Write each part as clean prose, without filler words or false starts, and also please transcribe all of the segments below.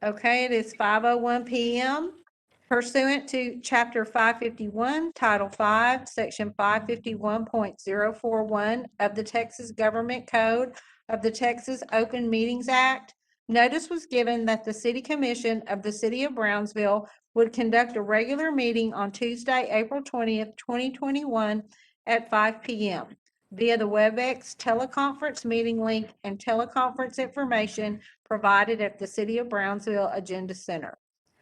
Okay, it is 5:01 p.m. Pursuant to Chapter 551, Title 5, Section 551.041 of the Texas Government Code of the Texas Open Meetings Act, notice was given that the City Commission of the City of Brownsville would conduct a regular meeting on Tuesday, April 20th, 2021 at 5 p.m. via the WebEx teleconference meeting link and teleconference information provided at the City of Brownsville Agenda Center.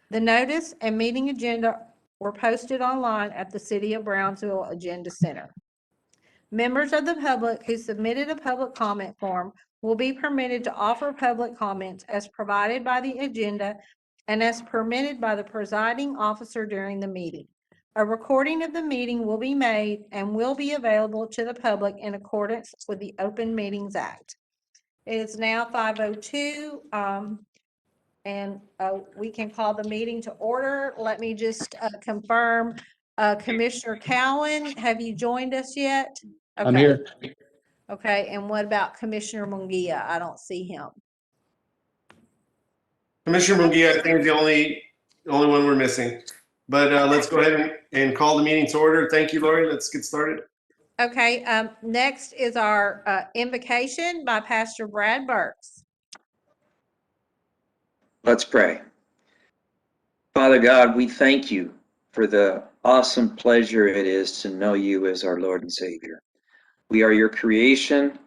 The notice and meeting agenda were posted online at the City of Brownsville Agenda Center. Members of the public who submitted a public comment form will be permitted to offer public comments as provided by the agenda and as permitted by the presiding officer during the meeting. A recording of the meeting will be made and will be available to the public in accordance with the Open Meetings Act. It is now 5:02. And we can call the meeting to order. Let me just confirm, Commissioner Cowan, have you joined us yet? I'm here. Okay, and what about Commissioner Munguia? I don't see him. Commissioner Munguia, I think, is the only one we're missing. But let's go ahead and call the meeting to order. Thank you, Lori. Let's get started. Okay, next is our invocation by Pastor Brad Burks. Let's pray. Father God, we thank you for the awesome pleasure it is to know you as our Lord and Savior. We are your creation.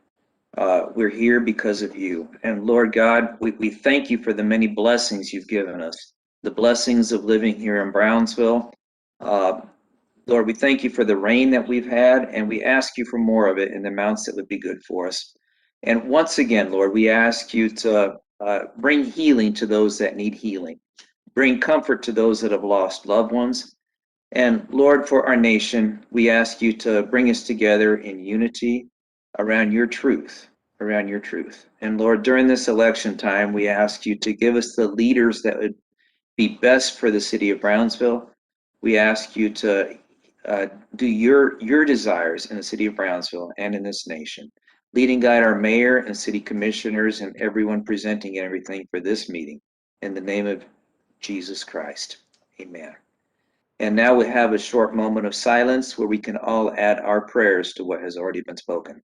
We're here because of you. And Lord God, we thank you for the many blessings you've given us, the blessings of living here in Brownsville. Lord, we thank you for the rain that we've had, and we ask you for more of it in the amounts that would be good for us. And once again, Lord, we ask you to bring healing to those that need healing. Bring comfort to those that have lost loved ones. And Lord, for our nation, we ask you to bring us together in unity around your truth, And Lord, during this election time, we ask you to give us the leaders that would be best for the city of Brownsville. We ask you to do your desires in the city of Brownsville and in this nation. Lead and guide our mayor and city commissioners and everyone presenting everything for this meeting. In the name of Jesus Christ, amen. And now we have a short moment of silence where we can all add our prayers to what has already been spoken.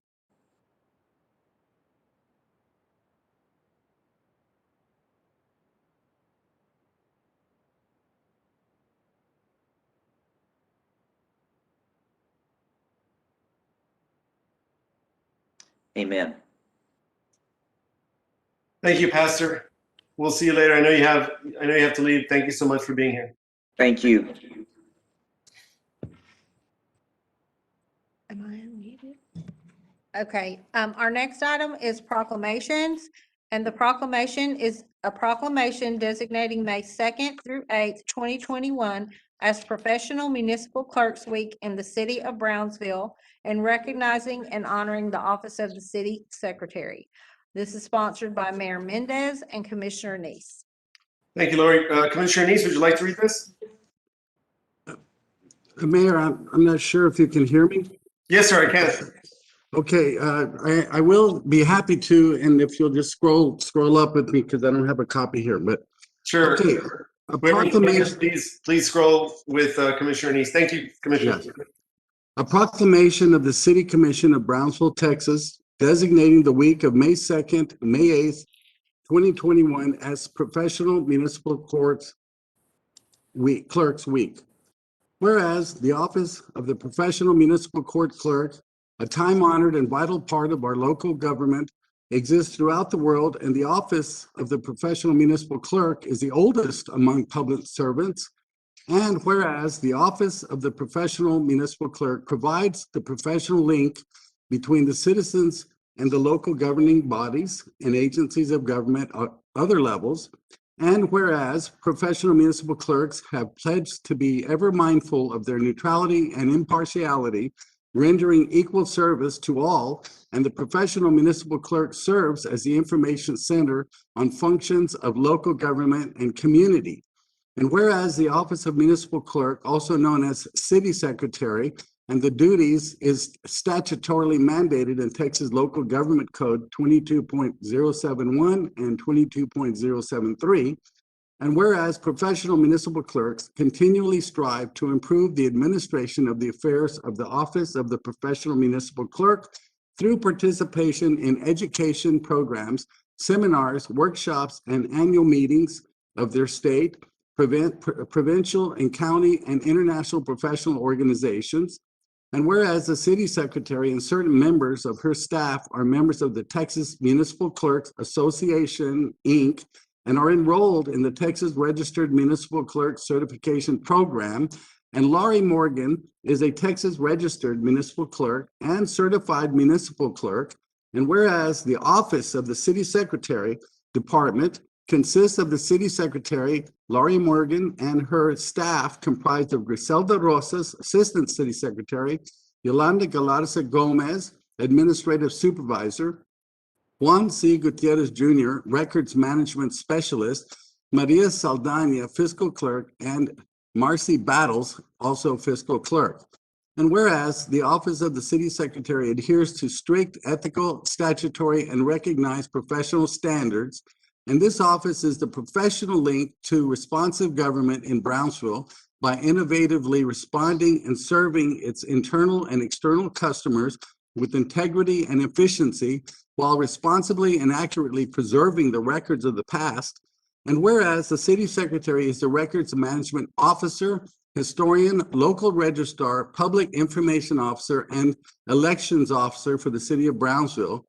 Amen. Thank you, Pastor. We'll see you later. I know you have to leave. Thank you so much for being here. Thank you. Am I unmuted? Okay, our next item is proclamations, and the proclamation is a proclamation designating May 2nd through 8th, 2021 as Professional Municipal Clerks Week in the city of Brownsville and recognizing and honoring the office of the city secretary. This is sponsored by Mayor Mendez and Commissioner Neese. Thank you, Lori. Commissioner Neese, would you like to read this? Mayor, I'm not sure if you can hear me. Yes, sir, I can. Okay, I will be happy to, and if you'll just scroll up with me because I don't have a copy here. But Sure. okay, a proclamation. Please scroll with Commissioner Neese. Thank you, Commissioner. Yes. A proclamation of the City Commission of Brownsville, Texas, designating the week of May 2nd, May 8th, 2021 as Professional Municipal Clerks Week. Whereas the office of the Professional Municipal Court Clerk, a time-honored and vital part of our local government, exists throughout the world, and the office of the Professional Municipal Clerk is the oldest among public servants. And whereas the office of the Professional Municipal Clerk provides the professional link between the citizens and the local governing bodies and agencies of government at other levels, and whereas professional municipal clerks have pledged to be ever mindful of their neutrality and impartiality, rendering equal service to all, and the professional municipal clerk serves as the information center on functions of local government and community. And whereas the office of municipal clerk, also known as city secretary, and the duties is statutorily mandated in Texas Local Government Code 22.071 and 22.073, And whereas professional municipal clerks continually strive to improve the administration of the affairs of the Office of the Professional Municipal Clerk through participation in education programs, seminars, workshops, and annual meetings of their state, provincial and county and international professional organizations. And whereas the city secretary and certain members of her staff are members of the Texas Municipal Clerks Association, Inc., and are enrolled in the Texas Registered Municipal Clerk Certification Program. And Laurie Morgan is a Texas Registered Municipal Clerk and Certified Municipal Clerk. And whereas the Office of the City Secretary Department consists of the City Secretary, Laurie Morgan, and her staff comprised of Griselda Rosas, Assistant City Secretary, Yolanda Galarza Gomez, Administrative Supervisor, Juan C. Gutierrez Jr., Records Management Specialist, Maria Saldana, Fiscal Clerk, and Marcy Battles, also Fiscal Clerk. And whereas the Office of the City Secretary adheres to strict ethical, statutory, and recognized professional standards, and this office is the professional link to responsive government in Brownsville by innovatively responding and serving its internal and external customers with integrity and efficiency while responsibly and accurately preserving the records of the past. And whereas the city secretary is the records management officer, historian, local registrar, public information officer, and elections officer for the city of Brownsville.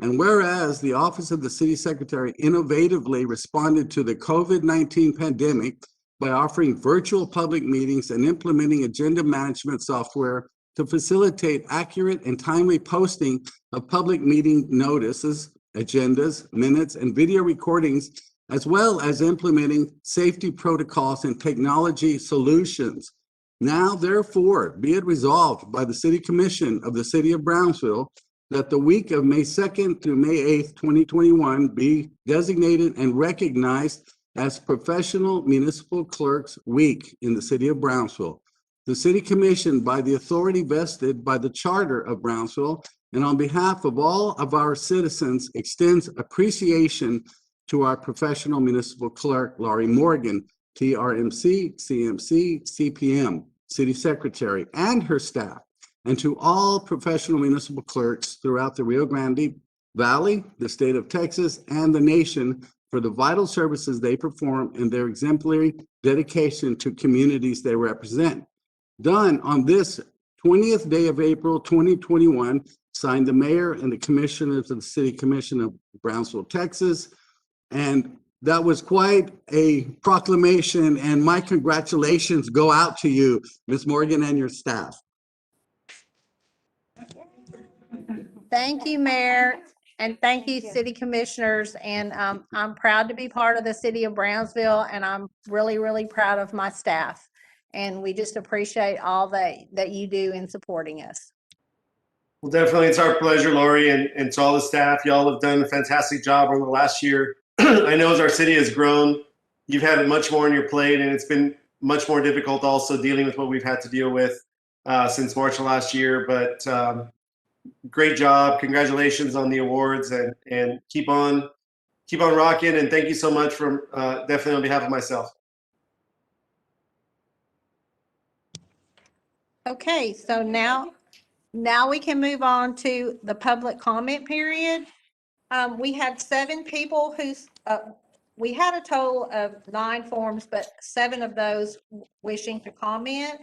And whereas the office of the city secretary innovatively responded to the COVID-19 pandemic by offering virtual public meetings and implementing agenda management software to facilitate accurate and timely posting of public meeting notices, agendas, minutes, and video recordings, as well as implementing safety protocols and technology solutions. Now, therefore, be it resolved by the City Commission of the City of Brownsville that the week of May 2nd through May 8th, 2021 be designated and recognized as Professional Municipal Clerks Week in the City of Brownsville. The City Commission, by the authority vested by the Charter of Brownsville, and on behalf of all of our citizens, extends appreciation to our professional municipal clerk, Laurie Morgan, TRMC, CMC, CPM, City Secretary, and her staff, and to all professional municipal clerks throughout the Rio Grande Valley, the state of Texas, and the nation for the vital services they perform and their exemplary dedication to communities they represent. Done on this 20th day of April 2021, signed the mayor and the commissioners of the City Commission of Brownsville, Texas. And that was quite a proclamation, and my congratulations go out to you, Ms. Morgan, and your staff. Thank you, Mayor, and thank you, City Commissioners. And I'm proud to be part of the City of Brownsville, and I'm really, really proud of my staff. And we just appreciate all that you do in supporting us. Well, definitely, it's our pleasure, Lori, and to all the staff. Y'all have done a fantastic job over the last year. I know as our city has grown, you've had much more on your plate, and it's been much more difficult also dealing with what we've had to deal with since March of last year. But great job. Congratulations on the awards, and keep on rocking. And thank you so much from definitely on behalf of myself. Okay, so now we can move on to the public comment period. We had 7 people we had a total of 9 forms, but 7 of those wishing to comment.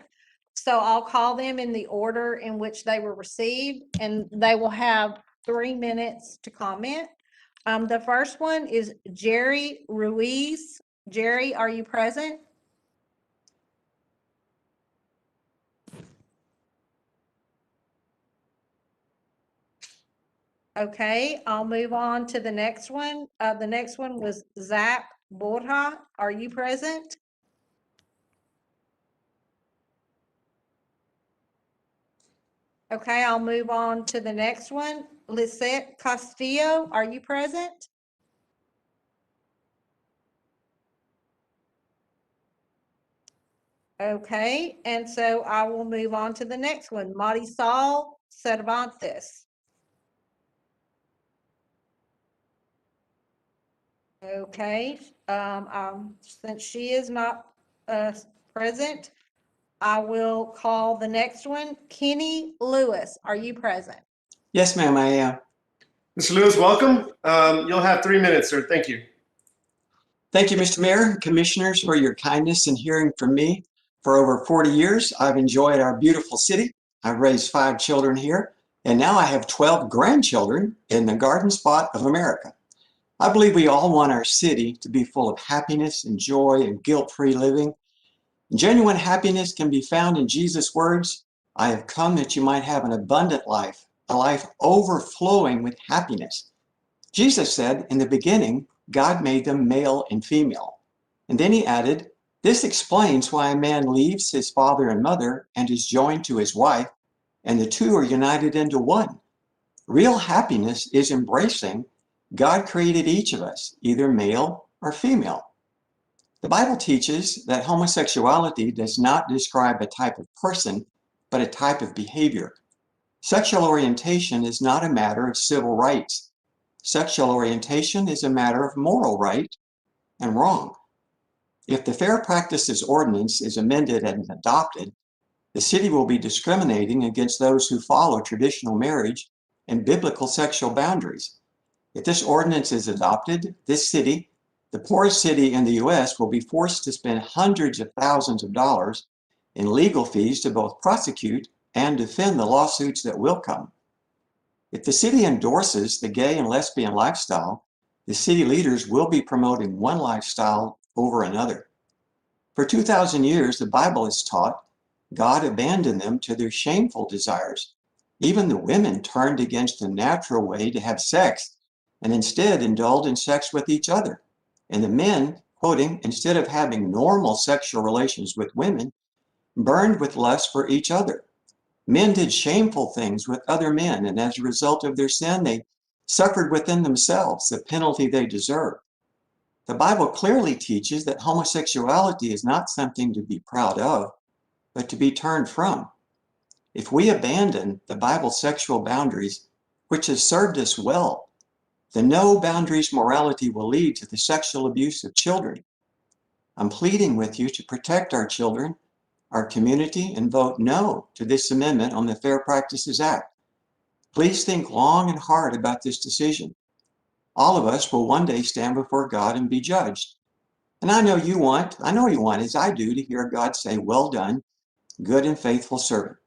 So I'll call them in the order in which they were received, and they will have 3 minutes to comment. The first one is Jerry Ruiz. Jerry, are you present? Okay, I'll move on to the next one. The next one was Zach Borja. Are you present? Okay, I'll move on to the next one. Lisette Castillo, are you present? Okay, and so I will move on to the next one. Marisol Cervantes. Okay, since she is not, present, I will call the next one. Kenny Lewis, are you present? Yes, ma'am, I am. Mr. Lewis, welcome. You'll have 3 minutes, sir. Thank you. Thank you, Mr. Mayor and Commissioners, for your kindness in hearing from me. For over 40 years, I've enjoyed our beautiful city. I've raised 5 children here, and now I have 12 grandchildren in the garden spot of America. I believe we all want our city to be full of happiness and joy and guilt-free living. Genuine happiness can be found in Jesus' words, "I have come that you might have an abundant life, a life overflowing with happiness." Jesus said, in the beginning, God made them male and female. And then he added, "This explains why a man leaves his father and mother and is joined to his wife, and the two are united into one." Real happiness is embracing God created each of us, either male or female. The Bible teaches that homosexuality does not describe a type of person, but a type of behavior. Sexual orientation is not a matter of civil rights. Sexual orientation is a matter of moral right and wrong. If the Fair Practices Ordinance is amended and adopted, the city will be discriminating against those who follow traditional marriage and biblical sexual boundaries. If this ordinance is adopted, this city, the poorest city in the U.S., will be forced to spend hundreds of thousands of dollars in legal fees to both prosecute and defend the lawsuits that will come. If the city endorses the gay and lesbian lifestyle, the city leaders will be promoting one lifestyle over another. For 2,000 years, the Bible has taught God abandoned them to their shameful desires. Even the women turned against the natural way to have sex and instead indulged in sex with each other. And the men, quoting, "instead of having normal sexual relations with women, burned with lust for each other." Men did shameful things with other men, and as a result of their sin, they suffered within themselves the penalty they deserved. The Bible clearly teaches that homosexuality is not something to be proud of, but to be turned from. If we abandon the Bible's sexual boundaries, which has served us well, the no boundaries morality will lead to the sexual abuse of children. I'm pleading with you to protect our children, our community, and vote no to this amendment on the Fair Practices Act. Please think long and hard about this decision. All of us will one day stand before God and be judged. And I know you want, as I do, to hear God say, "Well done, good and faithful servant."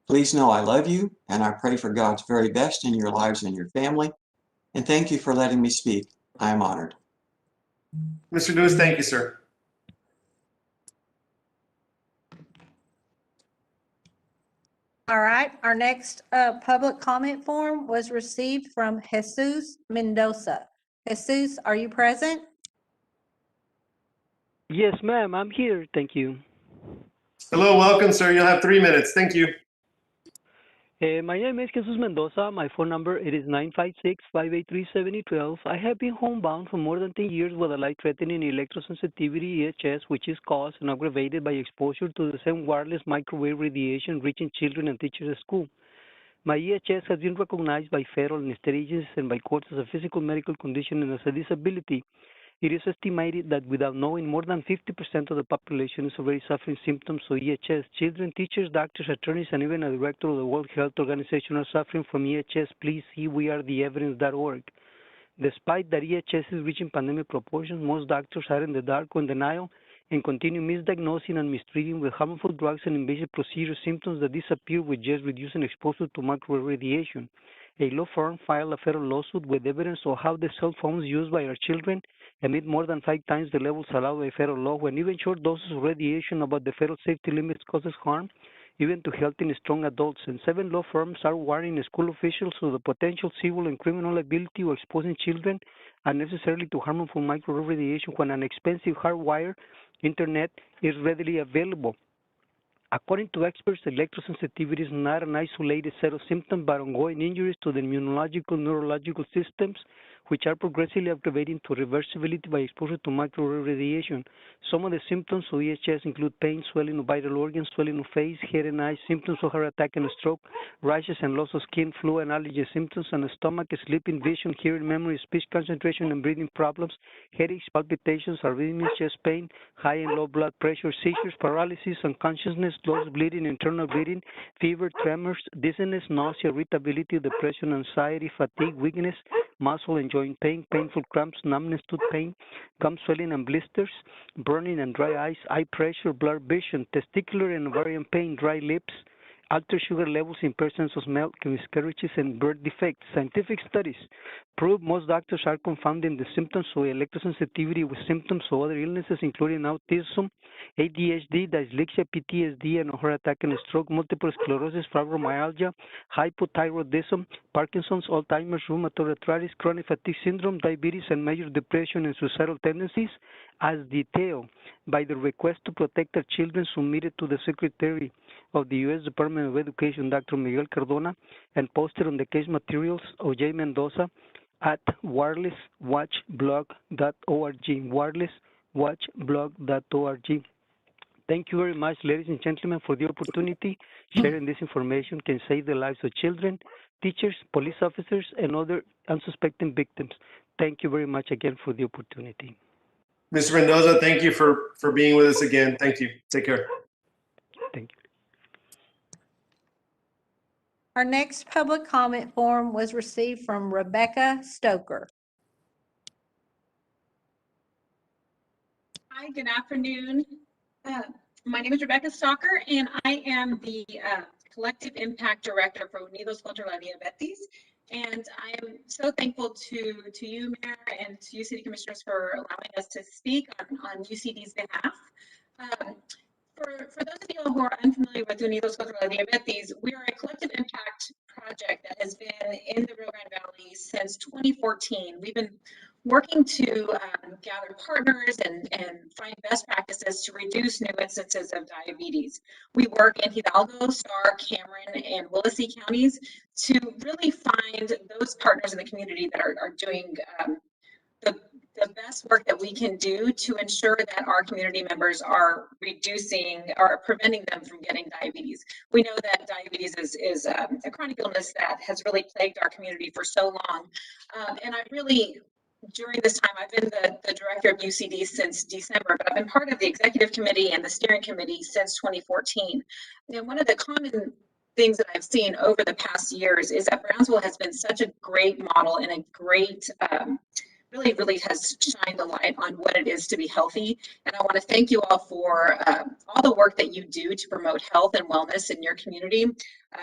Please know I love you, and I pray for God's very best in your lives and your family. And thank you for letting me speak. I am honored. Mr. Lewis, thank you, sir. All right, our next, public comment form was received from Jesus Mendoza. Jesus, are you present? Yes, ma'am, I'm here. Thank you. Hello, welcome, sir. You'll have 3 minutes. Thank you. My name is Jesus Mendoza. My phone number it is 956-583-7012. I have been homebound for more than 10 years with a life-threatening electrosensitivity EHS, which is caused and aggravated by exposure to the same wireless microwave radiation reaching children and teachers at school. My EHS has been recognized by federal and state agencies and by courts as a physical medical condition and as a disability. It is estimated that without knowing, more than 50% of the population is already suffering symptoms of EHS. Children, teachers, doctors, attorneys, and even a director of the World Health Organization are suffering from EHS. Please see wearetheevidence.org. Despite that EHS is reaching pandemic proportions, most doctors are in the dark or in denial and continue misdiagnosing and mistreating with harmful drugs and invasive procedure symptoms that disappear with just reducing exposure to microwave radiation. A law firm filed a federal lawsuit with evidence of how the cell phones used by our children emit more than 5 times the levels allowed by federal law, when even short doses of radiation above the federal safety limits causes harm, even to healthy and strong adults. And 7 law firms are warning school officials of the potential civil and criminal liability of exposing children unnecessarily to harmful microwave radiation when an expensive hardwired internet is readily available. According to experts, electrosensitivity is not an isolated set of symptoms, but ongoing injuries to the immunological, neurological systems, which are progressively aggravating to reversibility by exposure to microwave radiation. Some of the symptoms of EHS include pain, swelling of vital organs, swelling of face, head and eyes, symptoms of heart attack and stroke, rashes and loss of skin, flu and allergy symptoms, and stomach, sleeping, vision, hearing, memory, speech, concentration, and breathing problems, headaches, palpitations, arrhythmias, chest pain, high and low blood pressure, seizures, paralysis, unconsciousness, loss of bleeding, internal bleeding, fever, tremors, dizziness, nausea, irritability, depression, anxiety, fatigue, weakness, muscle and joint pain, painful cramps, numbness, tooth pain, gum swelling and blisters, burning and dry eyes, eye pressure, blurred vision, testicular and ovarian pain, dry lips, altered sugar levels in persons of milk, miscarriages, and birth defects. Scientific studies prove most doctors are confounding the symptoms of electrosensitivity with symptoms of other illnesses, including autism, ADHD, dyslexia, PTSD, and heart attack and stroke, multiple sclerosis, fibromyalgia, hypothyroidism, Parkinson's, Alzheimer's, rheumatoid arthritis, chronic fatigue syndrome, diabetes, and major depression and suicidal tendencies, as detailed by the request to protect our children submitted to the Secretary of the U.S. Department of Education, Dr. Miguel Cardona, and posted on the case materials of J. Mendoza at wirelesswatchblog.org, wirelesswatchblog.org. Thank you very much, ladies and gentlemen, for the opportunity. Sharing this information can save the lives of children, teachers, police officers, and other unsuspecting victims. Thank you very much again for the opportunity. Mr. Mendoza, thank you for being with us again. Thank you. Take care. Thank you. Our next public comment form was received from Rebecca Stoker. Hi, good afternoon. My name is Rebecca Stoker, and I am the Collective Impact Director for Unidos contra la Diabetes. And I am so thankful to you, Mayor, and to you, City Commissioners, for allowing us to speak on UCD's behalf. For those of you who are unfamiliar with Unidos contra la Diabetes, we are a collective impact project that has been in the Rio Grande Valley since 2014. We've been working to gather partners and find best practices to reduce new instances of diabetes. We work in Hidalgo, Starr, Cameron, and Willacy counties to really find those partners in the community that are doing the best work that we can do to ensure that our community members are reducing or preventing them from getting diabetes. We know that diabetes is a chronic illness that has really plagued our community for so long. And I really, during this time, I've been the director of UCD since December, but I've been part of the executive committee and the steering committee since 2014. And one of the common things that I've seen over the past years is that Brownsville has been such a great model and a great really has shined a light on what it is to be healthy. And I want to thank you all for all the work that you do to promote health and wellness in your community.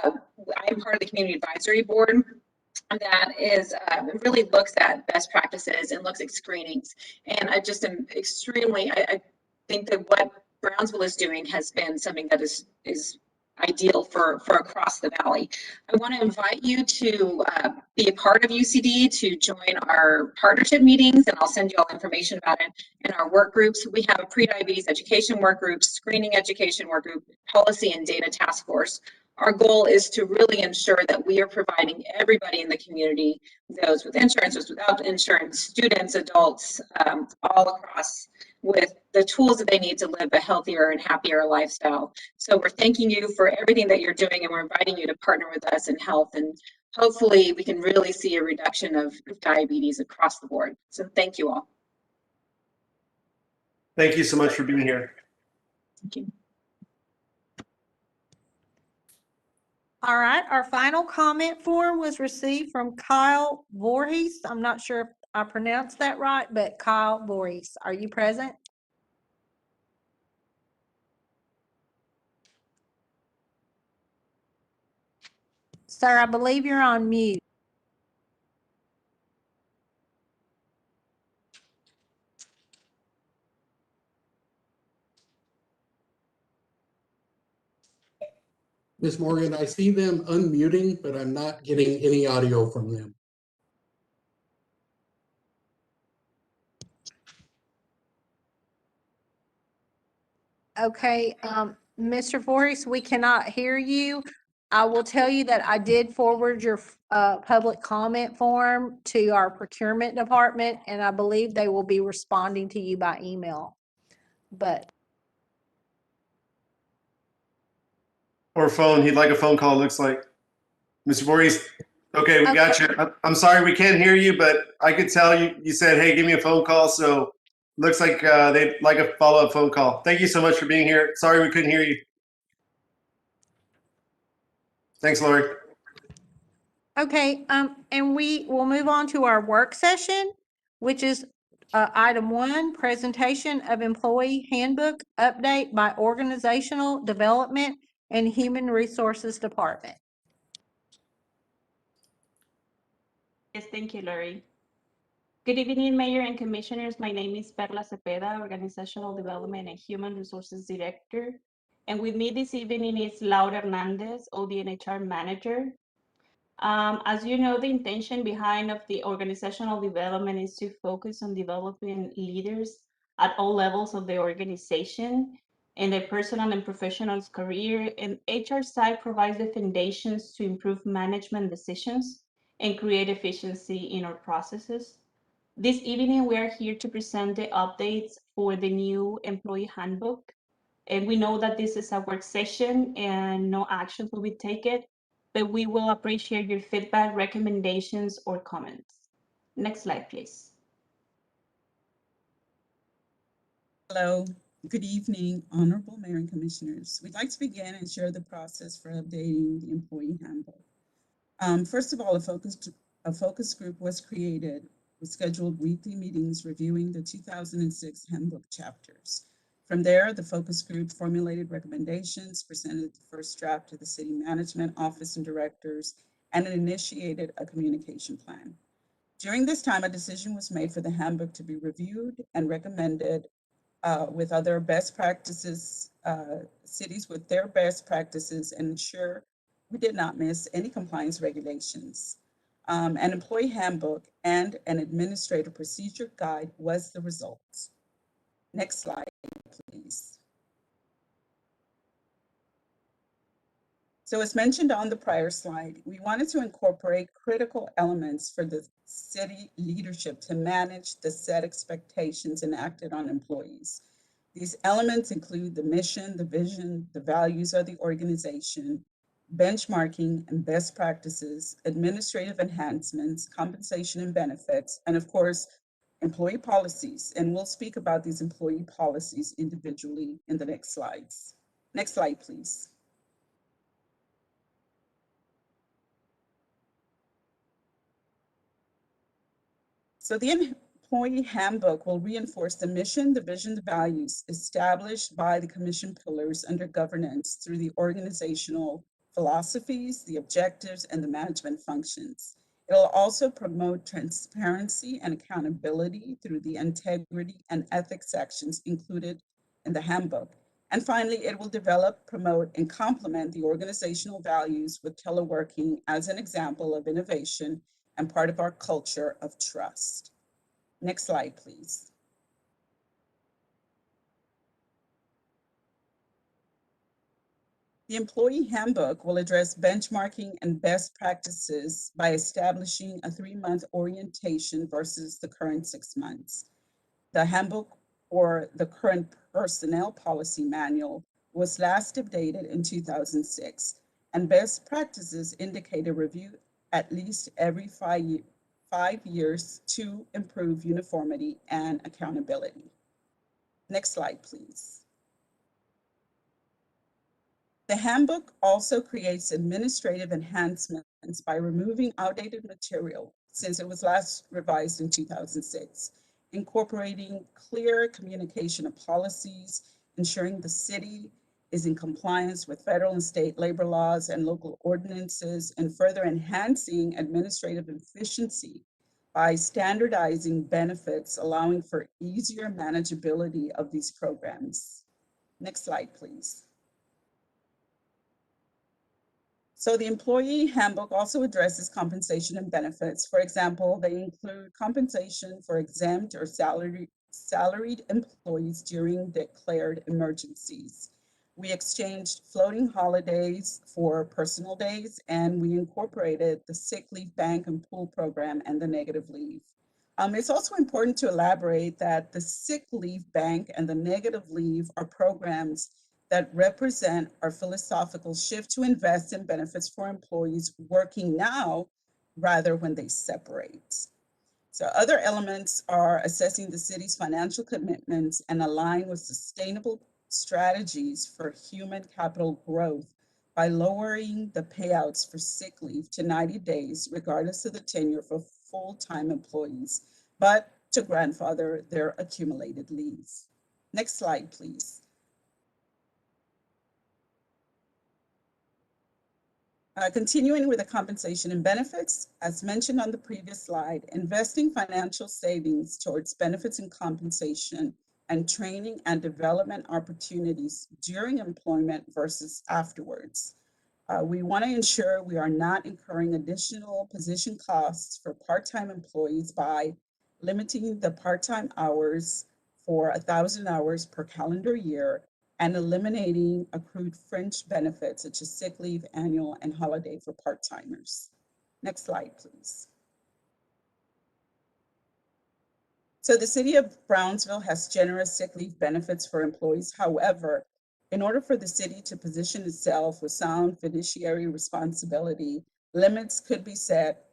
I am part of the Community Advisory Board that is really looks at best practices and looks at screenings. And I just am extremely, I think that what Brownsville is doing has been something that is ideal for across the valley. I want to invite you to be a part of UCD, to join our partnership meetings, and I'll send you all information about it in our work groups. We have a pre-diabetes education work group, screening education work group, policy and data task force. Our goal is to really ensure that we are providing everybody in the community, those with insurance, those without insurance, students, adults, all across, with the tools that they need to live a healthier and happier lifestyle. So we're thanking you for everything that you're doing, and we're inviting you to partner with us in health, and hopefully we can really see a reduction of diabetes across the board. So thank you all. Thank you so much for being here. Thank you. All right, our final comment form was received from Kyle Voorhees. I'm not sure if I pronounced that right, but Kyle Voorhees, are you present? Sir, I believe you're on mute. Ms. Morgan, I see them unmuting, but I'm not getting any audio from them. Okay, Mr. Voorhees, we cannot hear you. I will tell you that I did forward your public comment form to our procurement department, and I believe they will be responding to you by email. But Or phone. He'd like a phone call, looks like. Mr. Voorhees, okay, we got you. I'm sorry we can't hear you, but I could tell you said, hey, give me a phone call. So looks like they'd like a follow-up phone call. Thank you so much for being here. Sorry we couldn't hear you. Thanks, Lori. okay, and we will move on to our work session, which is item 1, presentation of employee handbook update by organizational development and human resources department. Yes, thank you, Lori. Good evening, Mayor and Commissioners. My name is Perla Cepeda, Organizational Development and Human Resources Director. And with me this evening is Laura Hernandez, ODNHR Manager. As you know, the intention behind of the organizational development is to focus on developing leaders at all levels of the organization in their personal and professional career. And HR side provides the foundations to improve management decisions and create efficiency in our processes. This evening, we are here to present the updates for the new employee handbook. And we know that this is a work session and no action will be taken, but we will appreciate your feedback, recommendations, or comments. Next slide, please. Hello, good evening, Honorable Mayor and Commissioners. We'd like to begin and share the process for updating the employee handbook. First of all, a focus group was created with scheduled weekly meetings reviewing the 2006 handbook chapters. From there, the focus group formulated recommendations, presented the first draft to the city management office and directors, and initiated a communication plan. During this time, a decision was made for the handbook to be reviewed and recommended with other best practices, cities with their best practices, and ensure we did not miss any compliance regulations. An employee handbook and an administrative procedure guide was the result. Next slide, please. So as mentioned on the prior slide, we wanted to incorporate critical elements for the city leadership to manage the set expectations enacted on employees. These elements include the mission, the vision, the values of the organization, benchmarking and best practices, administrative enhancements, compensation and benefits, and of course, employee policies. And we'll speak about these employee policies individually in the next slides. Next slide, please. So the employee handbook will reinforce the mission, the vision, the values established by the commission pillars under governance through the organizational philosophies, the objectives, and the management functions. It'll also promote transparency and accountability through the integrity and ethics sections included in the handbook. And finally, it will develop, promote, and complement the organizational values with teleworking as an example of innovation and part of our culture of trust. Next slide, please. The employee handbook will address benchmarking and best practices by establishing a 3-month orientation versus the current 6 months. The handbook or the current personnel policy manual was last updated in 2006, and best practices indicate a review at least every 5 years to improve uniformity and accountability. Next slide, please. The handbook also creates administrative enhancements by removing outdated material since it was last revised in 2006, incorporating clear communication of policies, ensuring the city is in compliance with federal and state labor laws and local ordinances, and further enhancing administrative efficiency by standardizing benefits, allowing for easier manageability of these programs. Next slide, please. So the employee handbook also addresses compensation and benefits. For example, they include compensation for exempt or salaried employees during declared emergencies, We exchanged floating holidays for personal days, and we incorporated the sick leave bank and pool program and the negative leave. It's also important to elaborate that the sick leave bank and the negative leave are programs that represent our philosophical shift to invest in benefits for employees working now rather when they separate. So other elements are assessing the city's financial commitments and align with sustainable strategies for human capital growth by lowering the payouts for sick leave to 90 days, regardless of the tenure for full-time employees, but to grandfather their accumulated leave. Next slide, please. Continuing with the compensation and benefits, as mentioned on the previous slide, investing financial savings towards benefits and compensation and training and development opportunities during employment versus afterwards. We want to ensure we are not incurring additional position costs for part-time employees by limiting the part-time hours for 1,000 hours per calendar year and eliminating accrued fringe benefits such as sick leave, annual, and holiday for part-timers. Next slide, please. So the city of Brownsville has generous sick leave benefits for employees. However, in order for the city to position itself with sound fiduciary responsibility, limits could be set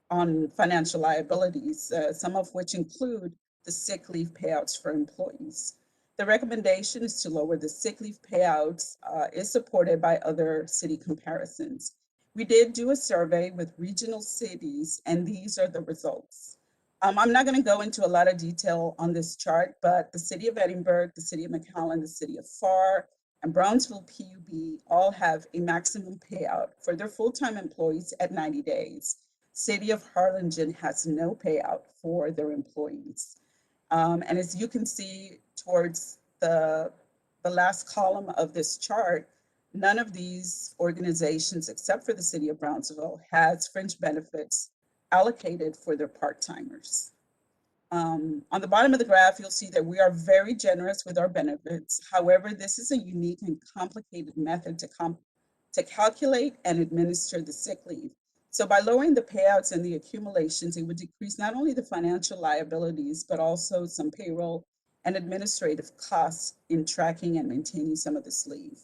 on financial liabilities, some of which include the sick leave payouts for employees. The recommendation is to lower the sick leave payouts, is supported by other city comparisons. We did do a survey with regional cities, and these are the results. I'm not going to go into a lot of detail on this chart, but the city of Edinburgh, the city of McAllen, the city of FAR, and Brownsville PUB all have a maximum payout for their full-time employees at 90 days. City of Harlingen has no payout for their employees. And as you can see towards the last column of this chart, none of these organizations, except for the city of Brownsville, has fringe benefits allocated for their part-timers. On the bottom of the graph, you'll see that we are very generous with our benefits. However, this is a unique and complicated method to calculate and administer the sick leave. So by lowering the payouts and the accumulations, it would decrease not only the financial liabilities, but also some payroll and administrative costs in tracking and maintaining some of this leave.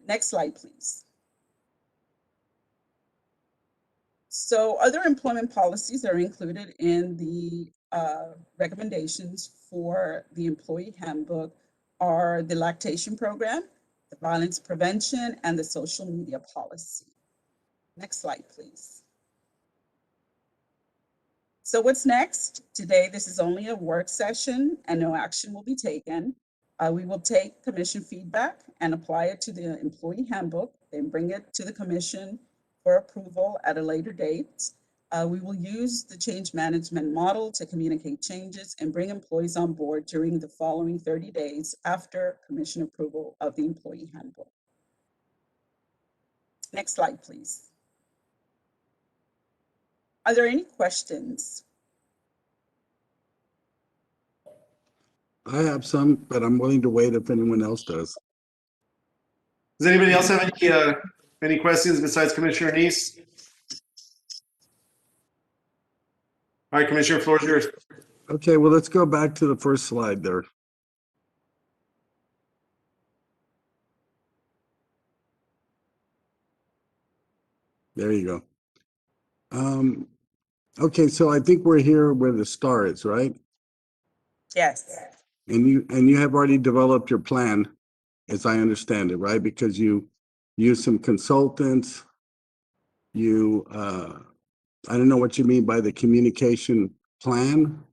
Next slide, please. So other employment policies that are included in the recommendations for the employee handbook are the lactation program, the violence prevention, and the social media policy. Next slide, please. So what's next? Today, this is only a work session and no action will be taken. We will take commission feedback and apply it to the employee handbook, then bring it to the commission for approval at a later date. We will use the change management model to communicate changes and bring employees on board during the following 30 days after commission approval of the employee handbook. Next slide, please. Are there any questions? I have some, but I'm willing to wait if anyone else does. Does anybody else have any questions besides Commissioner Neese? All right, Commissioner, floor is yours. Okay, well, let's go back to the first slide there. There you go. Okay, so I think we're here where the star is, right? Yes. And you have already developed your plan, as I understand it, right? Because you use some consultants. I don't know what you mean by the communication plan,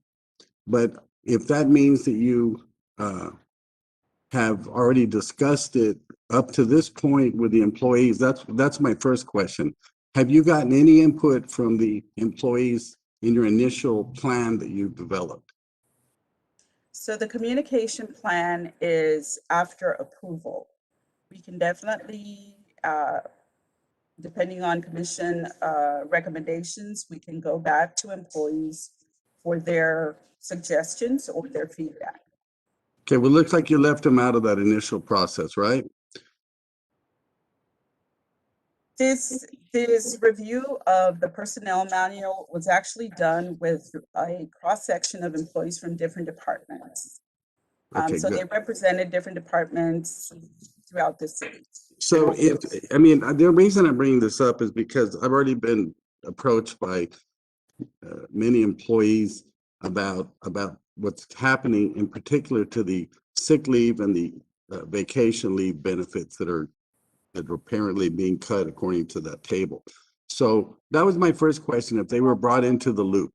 but if that means that you have already discussed it up to this point with the employees, that's my first question. Have you gotten any input from the employees in your initial plan that you developed? So the communication plan is after approval. We can definitely, depending on commission recommendations, we can go back to employees for their suggestions or their feedback. Okay, well, looks like you left them out of that initial process, right? This review of the personnel manual was actually done with a cross-section of employees from different departments. Okay, So they good. represented different departments throughout the city. So I mean, the reason I'm bringing this up is because I've already been approached by many employees about what's happening, in particular to the sick leave and the vacation leave benefits that are apparently being cut according to that table. So that was my first question, if they were brought into the loop.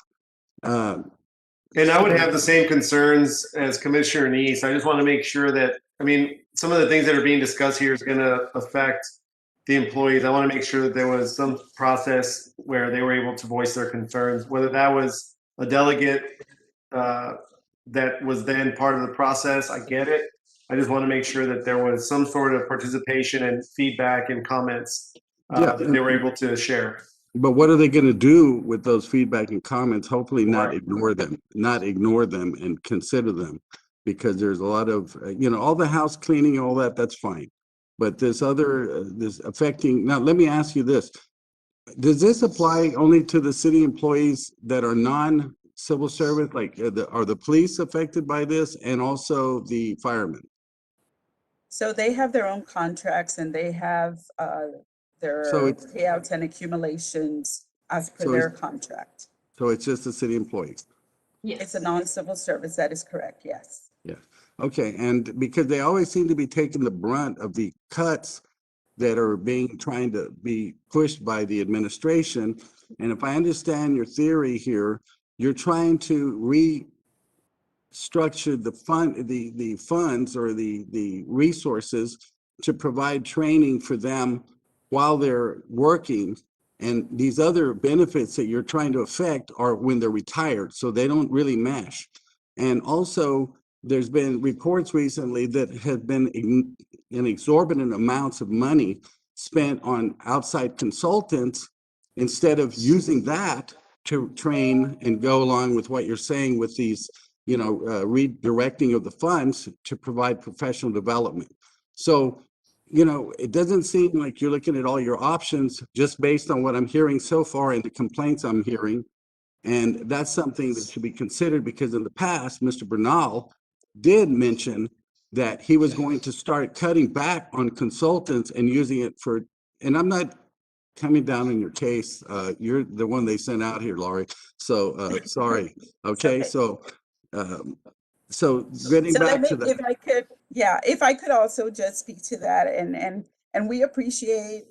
And I would have the same concerns as Commissioner Neese. I just want to make sure that, I mean, some of the things that are being discussed here is going to affect the employees. I want to make sure that there was some process where they were able to voice their concerns, whether that was a delegate that was then part of the process. I get it. I just want to make sure that there was some sort of participation and feedback and comments that they were able to share. But what are they going to do with those feedback and comments? Hopefully not ignore them, and consider them, because there's a lot of, all the house cleaning, all that, that's fine. But this other, this affecting, now let me ask you this. Does this apply only to the city employees that are non-civil service? Like, are the police affected by this, and also the firemen? So they have their own contracts, and they have their payouts and accumulations as per their contract. So it's just the city employees? Yes. It's a non-civil service, that is correct, yes. Yeah. Okay, and because they always seem to be taking the brunt of the cuts that are trying to be pushed by the administration. And if I understand your theory here, you're trying to restructure the funds or the resources to provide training for them while they're working. And these other benefits that you're trying to affect are when they're retired, so they don't really mesh. And also, there's been reports recently that have been in exorbitant amounts of money spent on outside consultants instead of using that to train and go along with what you're saying with these, redirecting of the funds to provide professional development. So, it doesn't seem like you're looking at all your options just based on what I'm hearing so far and the complaints I'm hearing. And that's something that should be considered, because in the past, Mr. Bernal did mention that he was going to start cutting back on consultants and using it for, and I'm not coming down in your case. You're the one they sent out here, Laurie. So sorry. Okay. So getting back to that. If I could also just speak to that, and we appreciate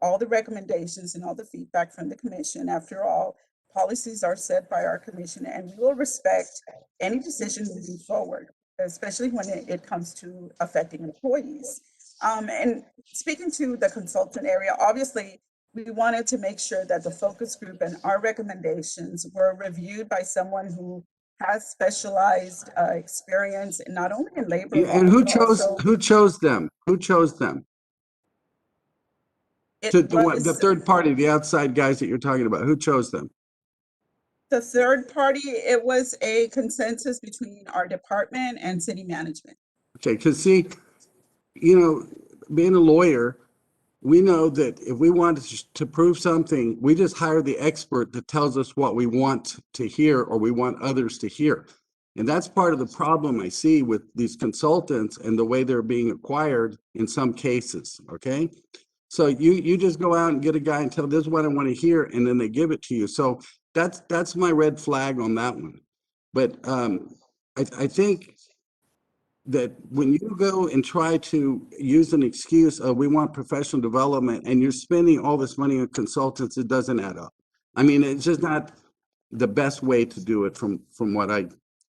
all the recommendations and all the feedback from the commission. After all, policies are set by our commission, and we will respect any decision moving forward, especially when it comes to affecting employees. And speaking to the consultant area, obviously, we wanted to make sure that the focus group and our recommendations were reviewed by someone who has specialized experience, not only in labor law. And who chose them? Who chose them? The third party, the outside guys that you're talking about, who chose them? The third party, it was a consensus between our department and city management. Okay, because see, being a lawyer, we know that if we want to prove something, we just hire the expert that tells us what we want to hear or we want others to hear. And that's part of the problem I see with these consultants and the way they're being acquired in some cases, okay? So you just go out and get a guy and tell, this is what I want to hear, and then they give it to you. So that's my red flag on that one. But I think that when you go and try to use an excuse of we want professional development and you're spending all this money on consultants, it doesn't add up. I mean, it's just not the best way to do it from what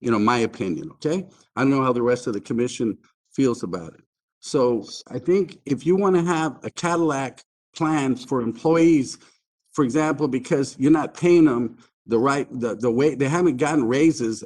my opinion, okay? I don't know how the rest of the commission feels about it. So I think if you want to have a Cadillac plan for employees, for example, because you're not paying them the way, they haven't gotten raises.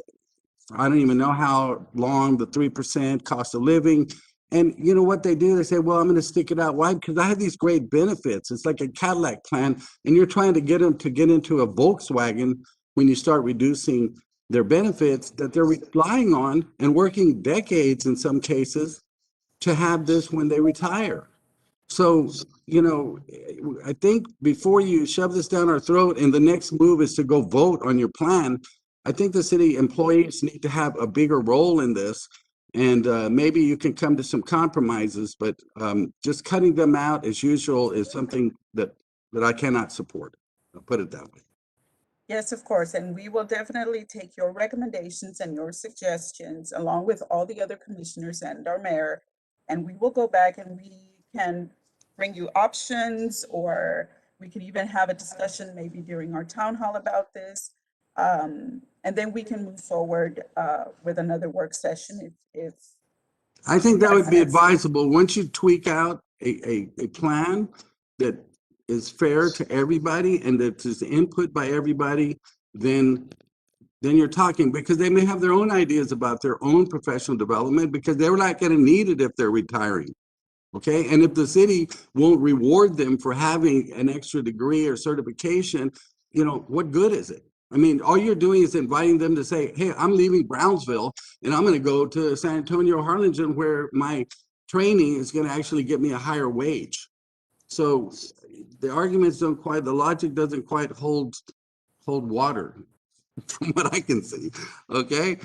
I don't even know how long, the 3% cost of living. And you know what they do? They say, well, I'm going to stick it out. Why? Because I have these great benefits. It's like a Cadillac plan. And you're trying to get them to get into a Volkswagen when you start reducing their benefits that they're relying on and working decades in some cases to have this when they retire. So, you know, I think before you shove this down our throat and the next move is to go vote on your plan, I think the city employees need to have a bigger role in this. And maybe you can come to some compromises, but just cutting them out as usual is something that I cannot support. I'll put it that way. Yes, of course, and we will definitely take your recommendations and your suggestions along with all the other commissioners and our mayor. And we will go back and we can bring you options, or we could even have a discussion maybe during our town hall about this. And then we can move forward with another work session if I think that would be Yes. advisable. Once you tweak out a plan that is fair to everybody and that is input by everybody, then you're talking, because they may have their own ideas about their own professional development because they're not going to need it if they're retiring. Okay, and if the city won't reward them for having an extra degree or certification, you know, what good is it? I mean, all you're doing is inviting them to say, hey, I'm leaving Brownsville and I'm going to go to San Antonio, Harlingen, where my training is going to actually get me a higher wage. So the arguments don't quite, the logic doesn't quite hold water from what I can see. Okay,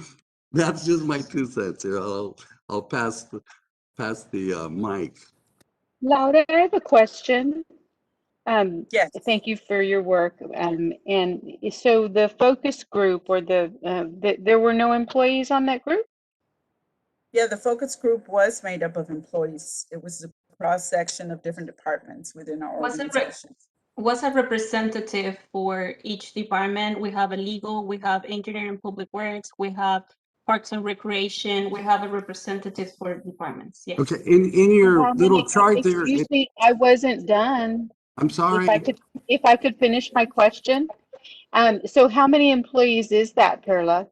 that's just my 2 cents here. I'll pass the mic. Laura, I have a question. Yes. Thank you for your work. And so the focus group or there were no employees on that group? Yeah, the focus group was made up of employees. It was a cross-section of different departments within our Was it organization. Was a representative for each department. We have a legal, we have engineering, public works, we have parks and recreation. We have a representative for departments. Yes. Okay, in your How little many- chart there, Excuse me, I wasn't done. I'm sorry. If I could finish my question. So how many employees is that, Perla?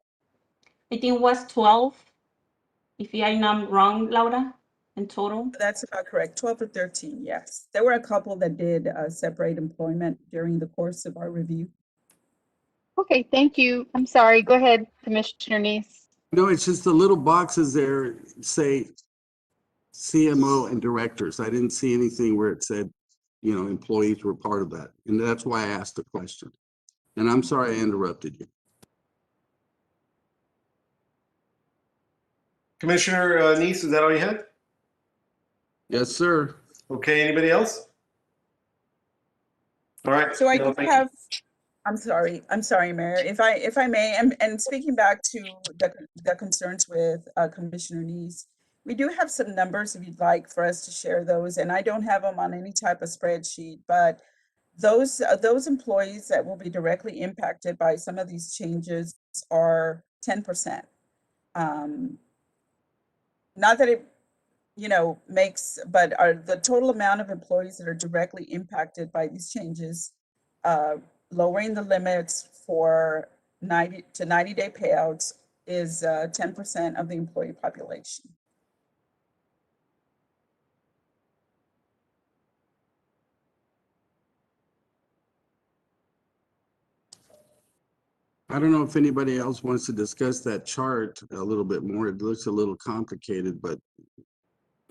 I think it was 12, if I'm not wrong, Laura, in total. That's about correct, 12 or 13, yes. There were a couple that did separate employment during the course of our review. Okay, thank you. I'm sorry. Go ahead, Commissioner Neese. No, it's just the little boxes there say CMO and directors. I didn't see anything where it said, you know, employees were part of that. And that's why I asked the question. And I'm sorry I interrupted you. Commissioner Neese, is that all you had? Yes, sir. Okay, anybody else? All right. So I No, do thank you. have, I'm sorry, Mayor, if I may, and speaking back to the concerns with Commissioner Neese, we do have some numbers if you'd like for us to share those, and I don't have them on any type of spreadsheet, but those employees that will be directly impacted by some of these changes are 10%. Not that it, you know, makes, but are the total amount of employees that are directly impacted by these changes, lowering the limits for 90-day payouts is 10% of the employee population. I don't know if anybody else wants to discuss that chart a little bit more. It looks a little complicated, but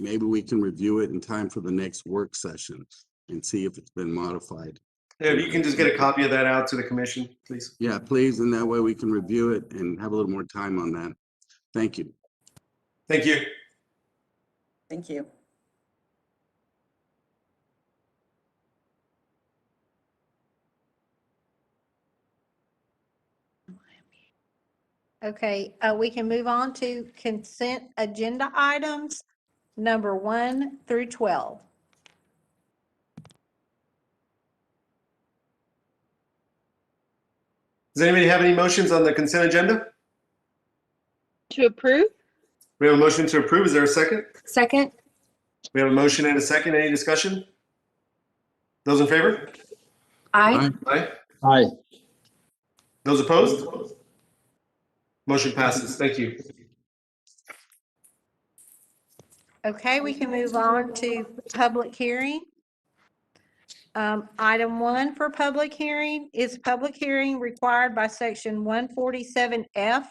maybe we can review it in time for the next work session and see if it's been modified. Yeah, if you can just get a copy of that out to the commission, please. Yeah, please. And that way we can review it and have a little more time on that. Thank you. Thank you. Thank you. Okay, we can move on to consent agenda items, number 1 through 12. Does anybody have any motions on the consent agenda? To approve? We have a motion to approve. Is there a second? Second. We have a motion and a second. Any discussion? Those in favor? Aye. Aye. Aye. Those opposed? Motion passes. Thank you. Okay, we can move on to public hearing. Item 1 for public hearing is public hearing required by section 147F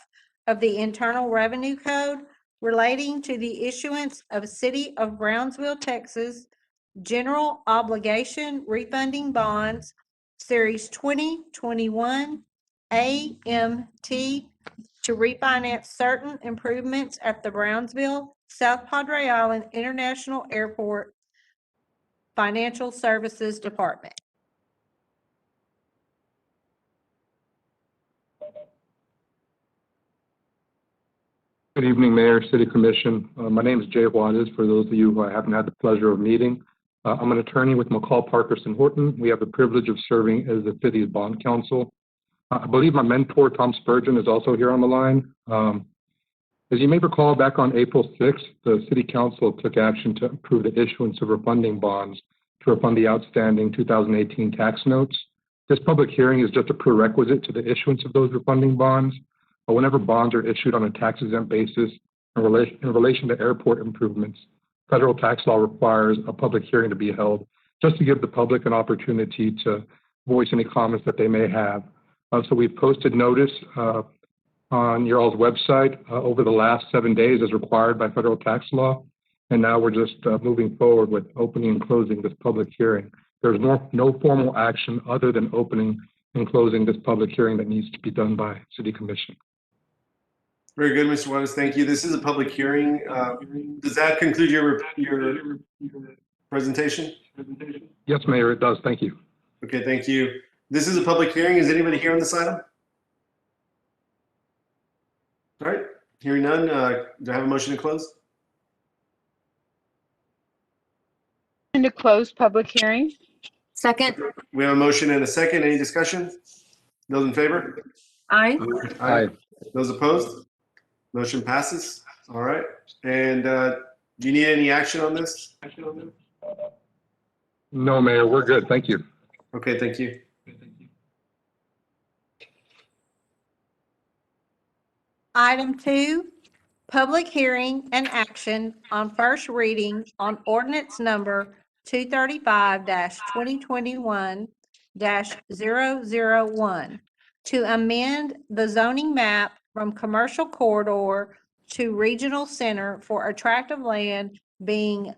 of the Internal Revenue Code relating to the issuance of City of Brownsville, Texas general obligation refunding bonds, Series 2021 AMT, to refinance certain improvements at the Brownsville South Padre Island International Airport Financial Services Department. Good evening, Mayor, City Commission. My name is Jay Juarez, for those of you who I haven't had the pleasure of meeting. I'm an attorney with McCall Parkerson Horton. We have the privilege of serving as the city's bond counsel. I believe my mentor, Tom Spurgeon, is also here on the line. As you may recall, back on April 6th, the City Council took action to approve the issuance of refunding bonds to refund the outstanding 2018 tax notes. This public hearing is just a prerequisite to the issuance of those refunding bonds. But whenever bonds are issued on a tax-exempt basis in relation to airport improvements, federal tax law requires a public hearing to be held just to give the public an opportunity to voice any comments that they may have. So we've posted notice on your all's website over the last 7 days as required by federal tax law. And now we're just moving forward with opening and closing this public hearing. There's no formal action other than opening and closing this public hearing that needs to be done by City Commission. Very good, Mr. Juarez. Thank you. This is a public hearing. Does that conclude your presentation? Yes, Mayor, it does. Thank you. Okay, thank you. This is a public hearing. Is anybody here on this item? All right, hearing none, do I have a motion to close? And to close public hearing. Second. We have a motion and a second. Any discussion? Those in favor? Aye. Aye. Those opposed? Motion passes. All right. And do you need any action on this? No, Mayor, we're good. Thank you. Okay, thank you. Item 2, public hearing and action on first reading on ordinance number 235-2021-001 to amend the zoning map from commercial corridor to regional center for a tract of land being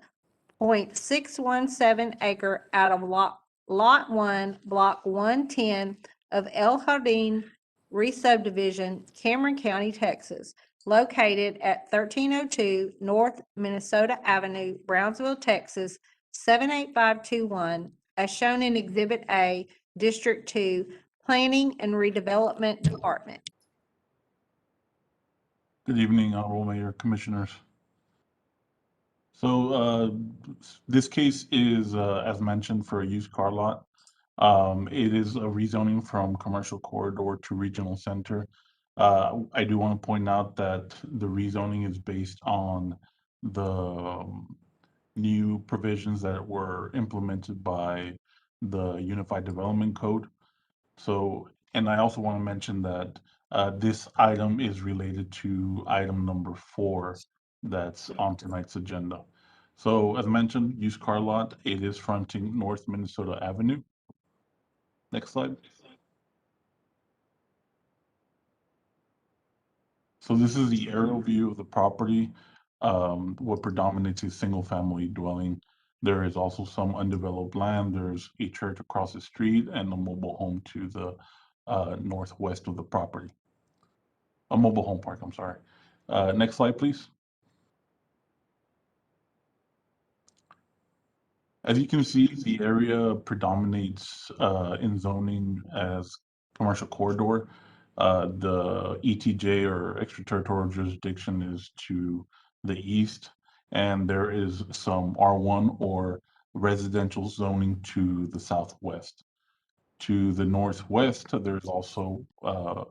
0.617 acre out of lot 1, block 110 of El Jardín re-subdivision, Cameron County, Texas, located at 1302 North Minnesota Avenue, Brownsville, Texas, 78521, as shown in Exhibit A, District 2, Planning and Redevelopment Department. Good evening, Honorable Mayor, Commissioners. So this case is, as mentioned, for a used car lot. It is a rezoning from commercial corridor to regional center. I do want to point out that the rezoning is based on the new provisions that were implemented by the Unified Development Code. So, and I also want to mention that this item is related to item number 4 that's on tonight's agenda. So as mentioned, used car lot, it is fronting North Minnesota Avenue. Next slide. So this is the aerial view of the property. What predominates is single family dwelling. There is also some undeveloped land. There's a church across the street and a mobile home to the northwest of the property. A mobile home park, I'm sorry. Next slide, please. As you can see, the area predominates in zoning as commercial corridor. The ETJ or extraterritorial jurisdiction is to the east, and there is some R1 or residential zoning to the southwest. To the northwest, there's also a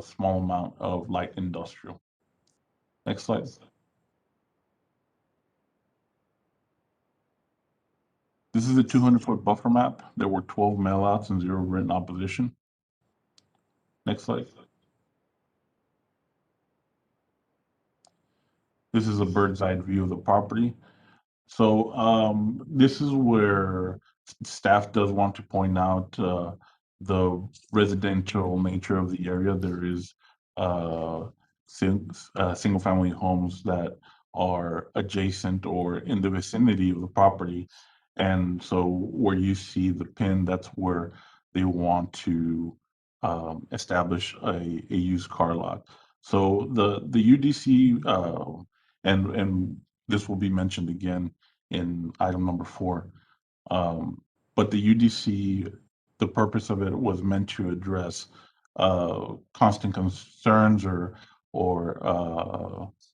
small amount of light industrial. Next slide. This is a 200-foot buffer map. There were 12 mailouts and 0 written opposition. Next slide. This is a bird's eye view of the property. So this is where Staff does want to point out the residential nature of the area. There is single-family homes that are adjacent or in the vicinity of the property. And so where you see the pin, that's where they want to establish a used car lot. So the UDC, and this will be mentioned again in item number 4, but the UDC, the purpose of it was meant to address constant concerns or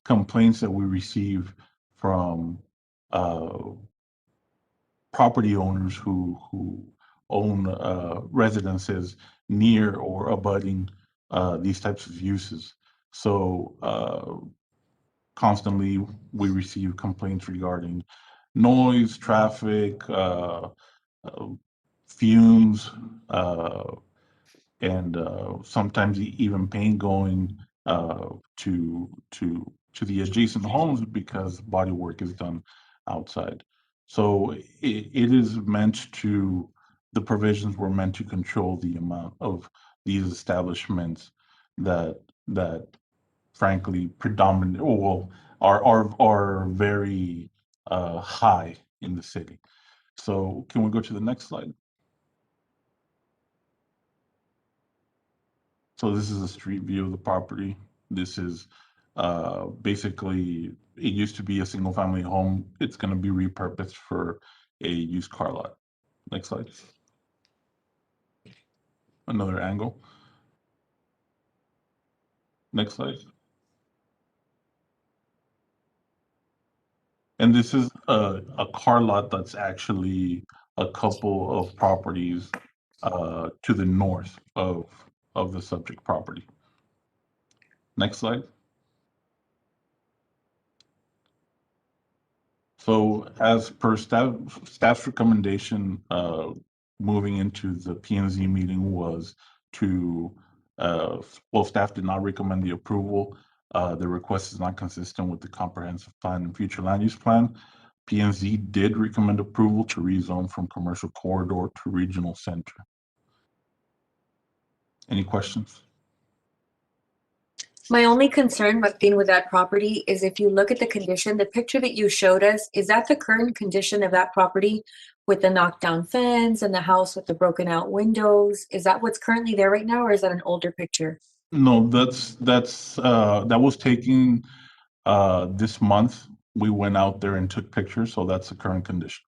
complaints that we receive from property owners who own residences near or abutting these types of uses. So constantly we receive complaints regarding noise, traffic, fumes, and sometimes even paint going to the adjacent homes because body work is done outside. So it is meant to, the provisions were meant to control the amount of these establishments that frankly predominant, well, are very high in the city. So can we go to the next slide? So this is a street view of the property. This is basically, it used to be a single family home. It's going to be repurposed for a used car lot. Next slide. Another angle. Next slide. And this is a car lot that's actually a couple of properties to the north of the subject property. Next slide. So as per staff's recommendation, moving into the P&Z meeting was to, well, staff did not recommend the approval. The request is not consistent with the comprehensive plan and future land use plan. P&Z did recommend approval to rezone from commercial corridor to regional center. Any questions? My only concern, Martin, with that property is if you look at the condition, the picture that you showed us, is that the current condition of that property with the knocked down fence and the house with the broken out windows? Is that what's currently there right now, or is that an older picture? No, that was taken this month. We went out there and took pictures, so that's the current condition.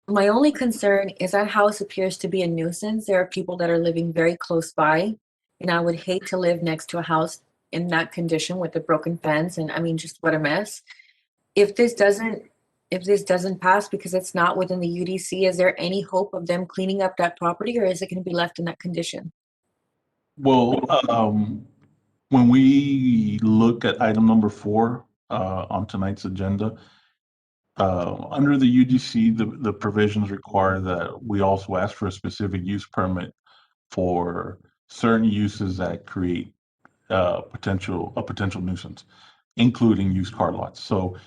My only concern is that house appears to be a nuisance. There are people that are living very close by, and I would hate to live next to a house in that condition with a broken fence, and I mean, just what a mess. If this doesn't pass because it's not within the UDC, is there any hope of them cleaning up that property, or is it going to be left in that condition? Well, when we look at item number 4 on tonight's agenda, under the UDC, the provisions require that we also ask for a specific use permit for certain uses that create a potential nuisance, including used car lots. So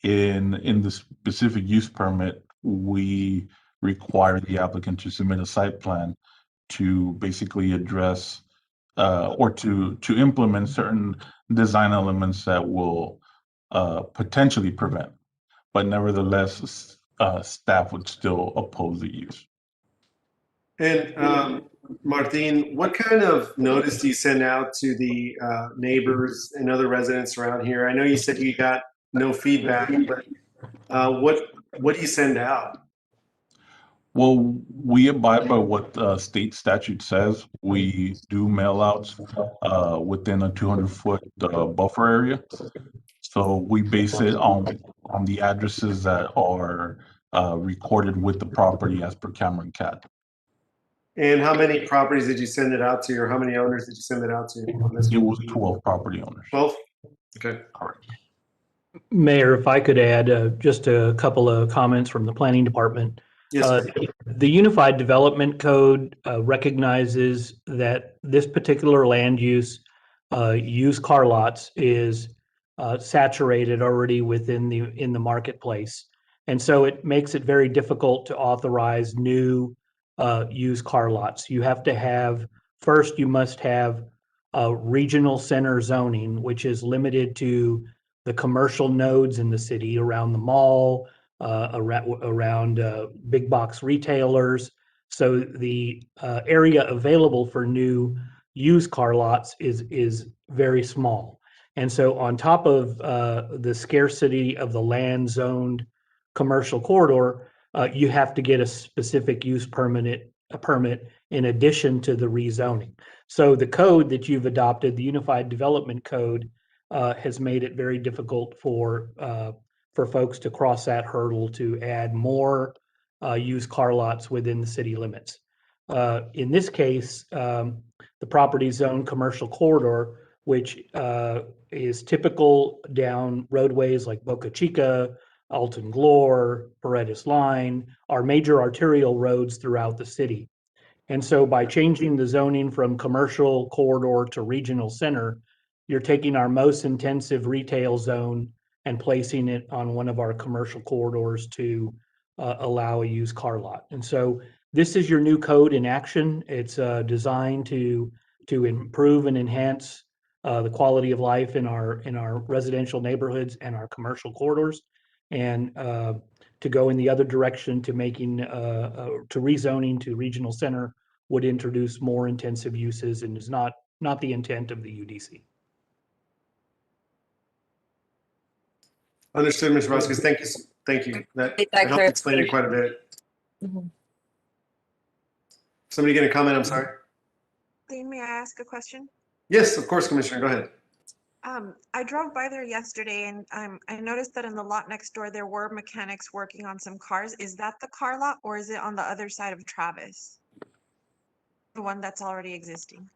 in the specific use permit, we require the applicant to submit a site plan to basically address or to implement certain design elements that will potentially prevent, but nevertheless, staff would still oppose the use. And Martin, what kind of notice do you send out to the neighbors and other residents around here? I know you said you got no feedback, but what do you send out? Well, we abide by what state statute says. We do mail outs within a 200-foot buffer area. So we base it on the addresses that are recorded with the property as per Cameron CAD. And how many properties did you send it out to, or how many owners did you send it out to? It was 12 property owners. 12? Okay. Correct. Mayor, if I could add just a couple of comments from the planning department. Yes. The Unified Development Code recognizes that this particular land use, used car lots, is saturated already within the marketplace. And so it makes it very difficult to authorize new used car lots. You have to have, first, you must have regional center zoning, which is limited to the commercial nodes in the city around the mall, around big box retailers. So the area available for new used car lots is very small. And so on top of the scarcity of the land zoned commercial corridor, you have to get a specific use permit in addition to the rezoning. So the code that you've adopted, the Unified Development Code, has made it very difficult for folks to cross that hurdle to add more used car lots within the city limits. In this case, the property zone commercial corridor, which is typical down roadways like Boca Chica, Alton Glore, Paredes Line, are major arterial roads throughout the city. And so by changing the zoning from commercial corridor to regional center, you're taking our most intensive retail zone and placing it on one of our commercial corridors to allow a used car lot. And so this is your new code in action. It's designed to improve and enhance the quality of life in our residential neighborhoods and our commercial corridors, and to go in the other direction to making to rezoning to regional center would introduce more intensive uses and is not the intent of the UDC. Understood, Mr. Vasquez. Thank you. Thank you. That helped explain it quite a bit. Mhm. Somebody get a comment? I'm sorry. May I ask a question? Yes, of course, Commissioner. Go ahead. I drove by there yesterday and I noticed that in the lot next door, there were mechanics working on some cars. Is that the car lot or is it on the other side of Travis? The one that's already existing?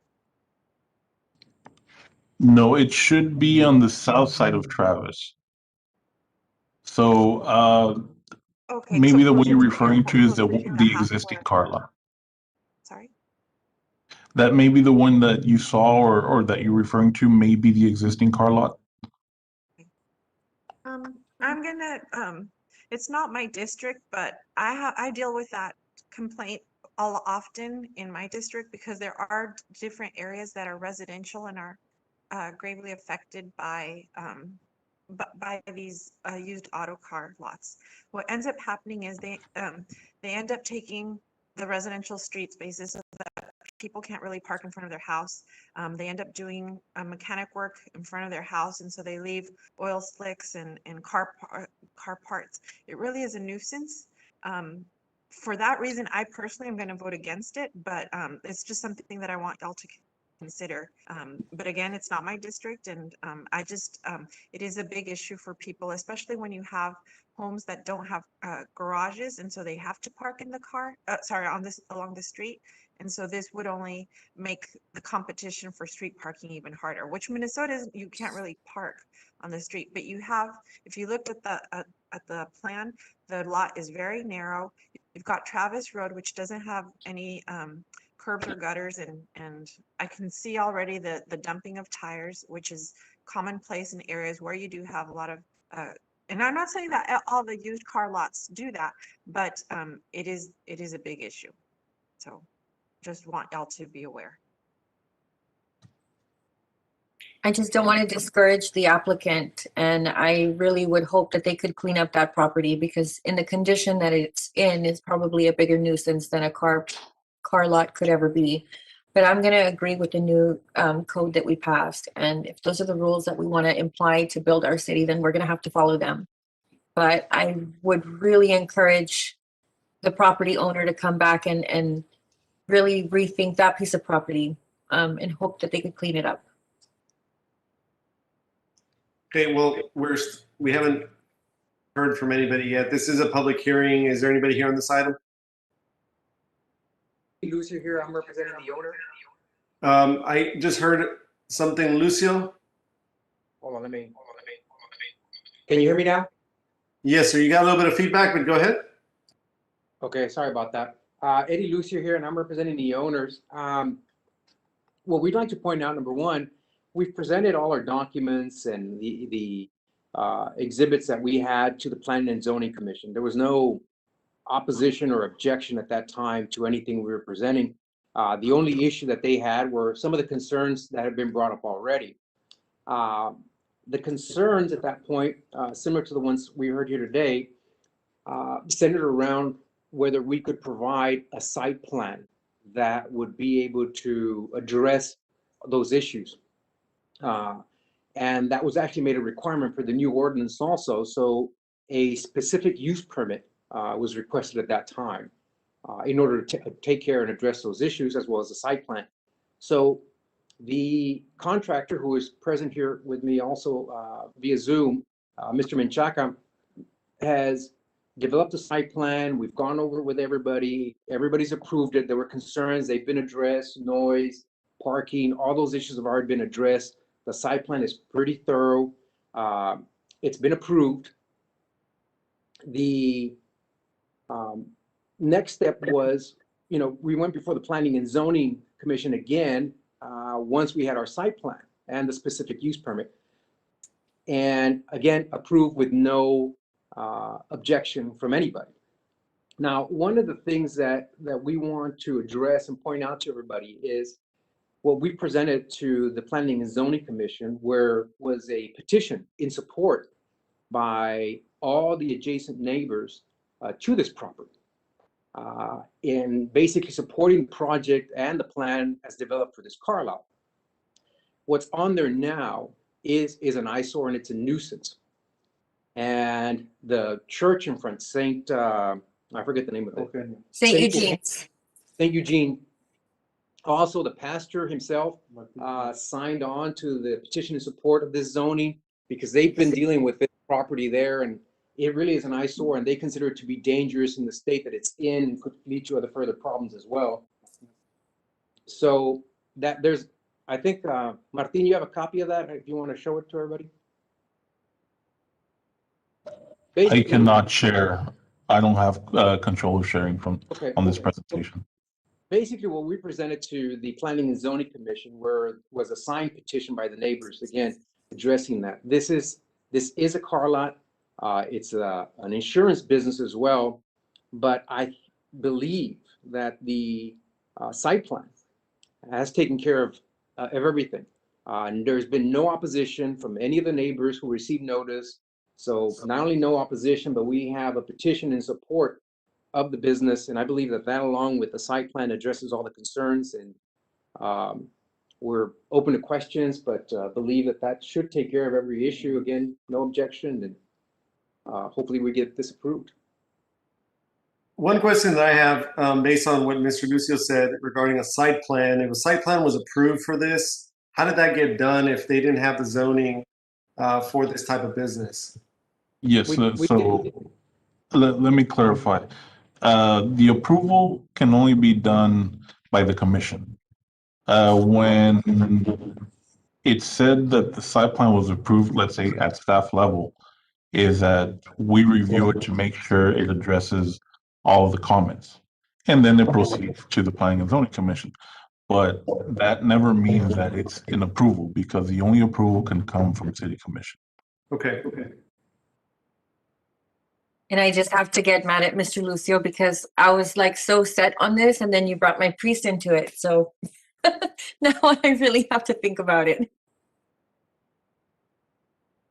No, it should be on the south side of Travis. So Okay, maybe so the one you're closer to referring to is closer to the half existing where- car lot. Sorry? That may be the one that you saw or that you're referring to, may be the existing car lot. I'm gonna, it's not my district, but I deal with that complaint often in my district because there are different areas that are residential and are gravely affected by these used auto car lots. What ends up happening is they end up taking the residential street spaces so that people can't really park in front of their house. They end up doing mechanic work in front of their house, and so they leave oil slicks and car parts. It really is a nuisance. For that reason, I personally am going to vote against it, but it's just something that I want y'all to consider. But again, it's not my district, and it is a big issue for people, especially when you have homes that don't have garages, and so they have to park in the car, along the street. And so this would only make the competition for street parking even harder, which Minnesota is, you can't really park on the street, but you have, if you looked at the plan, the lot is very narrow. You've got Travis Road, which doesn't have any curbs or gutters, and I can see already the dumping of tires, which is commonplace in areas where you do have a lot of and I'm not saying that all the used car lots do that, but it is a big issue. So just want y'all to be aware. I just don't want to discourage the applicant, and I really would hope that they could clean up that property, because in the condition that it's in, it's probably a bigger nuisance than a car lot could ever be. But I'm going to agree with the new code that we passed, and if those are the rules that we want to imply to build our city, then we're going to have to follow them. But I would really encourage the property owner to come back and really rethink that piece of property, and hope that they could clean it up. Okay, well, we haven't heard from anybody yet. This is a public hearing. Is there anybody here on this item? Lucio here. I'm representing the owner. I just heard something, Lucio. Hold on, let me. Can you hear me now? Yes, sir. You got a little bit of feedback, but go ahead. Okay, sorry about that. Eddie Lucio here, and I'm representing the owners. What we'd like to point out, number one, we've presented all our documents and the exhibits that we had to the Planning and Zoning Commission. There was no opposition or objection at that time to anything we were presenting. The only issue that they had were some of the concerns that have been brought up already. The concerns at that point, similar to the ones we heard here today, centered around whether we could provide a site plan that would be able to address those issues. And that was actually made a requirement for the new ordinance also. So a specific use permit was requested at that time in order to take care and address those issues, as well as the site plan. So the contractor, who is present here with me also via Zoom, Mr. Menchaca, has developed a site plan. We've gone over it with everybody. Everybody's approved it. There were concerns. They've been addressed: noise, parking, all those issues have already been addressed. The site plan is pretty thorough. It's been approved. The next step was, we went before the Planning and Zoning Commission again, once we had our site plan and the specific use permit. And again, approved with no objection from anybody. Now, one of the things that we want to address and point out to everybody is what we presented to the Planning and Zoning Commission, where was a petition in support by all the adjacent neighbors to this property, in basically supporting the project and the plan as developed for this car lot. What's on there now is an eyesore, and it's a nuisance. And the church in front, I forget the name of it. St. Eugene's. St. Eugene. Also, the pastor himself signed on to the petition in support of this zoning, because they've been dealing with this property there, and it really is an eyesore, and they consider it to be dangerous in the state that it's in, and could lead to other further problems as well. So I think, Martin, you have a copy of that if you want to show it to everybody. I cannot share. I don't have control of sharing on this presentation. Basically, what we presented to the Planning and Zoning Commission was a signed petition by the neighbors, again, addressing that. This is a car lot. It's an insurance business as well, but I believe that the site plan has taken care of everything. And there's been no opposition from any of the neighbors who received notice. So not only no opposition, but we have a petition in support of the business. And I believe that along with the site plan addresses all the concerns, and we're open to questions, but believe that should take care of every issue. Again, no objection, and hopefully we get this approved. One question that I have, based on what Mr. Lucio said regarding a site plan, if a site plan was approved for this, how did that get done if they didn't have the zoning for this type of business? Yes, so let me clarify. The approval can only be done by the commission. When it's said that the site plan was approved, let's say at staff level, is that we review it to make sure it addresses all of the comments. And then it proceeds to the Planning and Zoning Commission. But that never means that it's an approval, because the only approval can come from City Commission. Okay. And I just have to get mad at Mr. Lucio, because I was like so set on this, and then you brought my priest into it. So now I really have to think about it.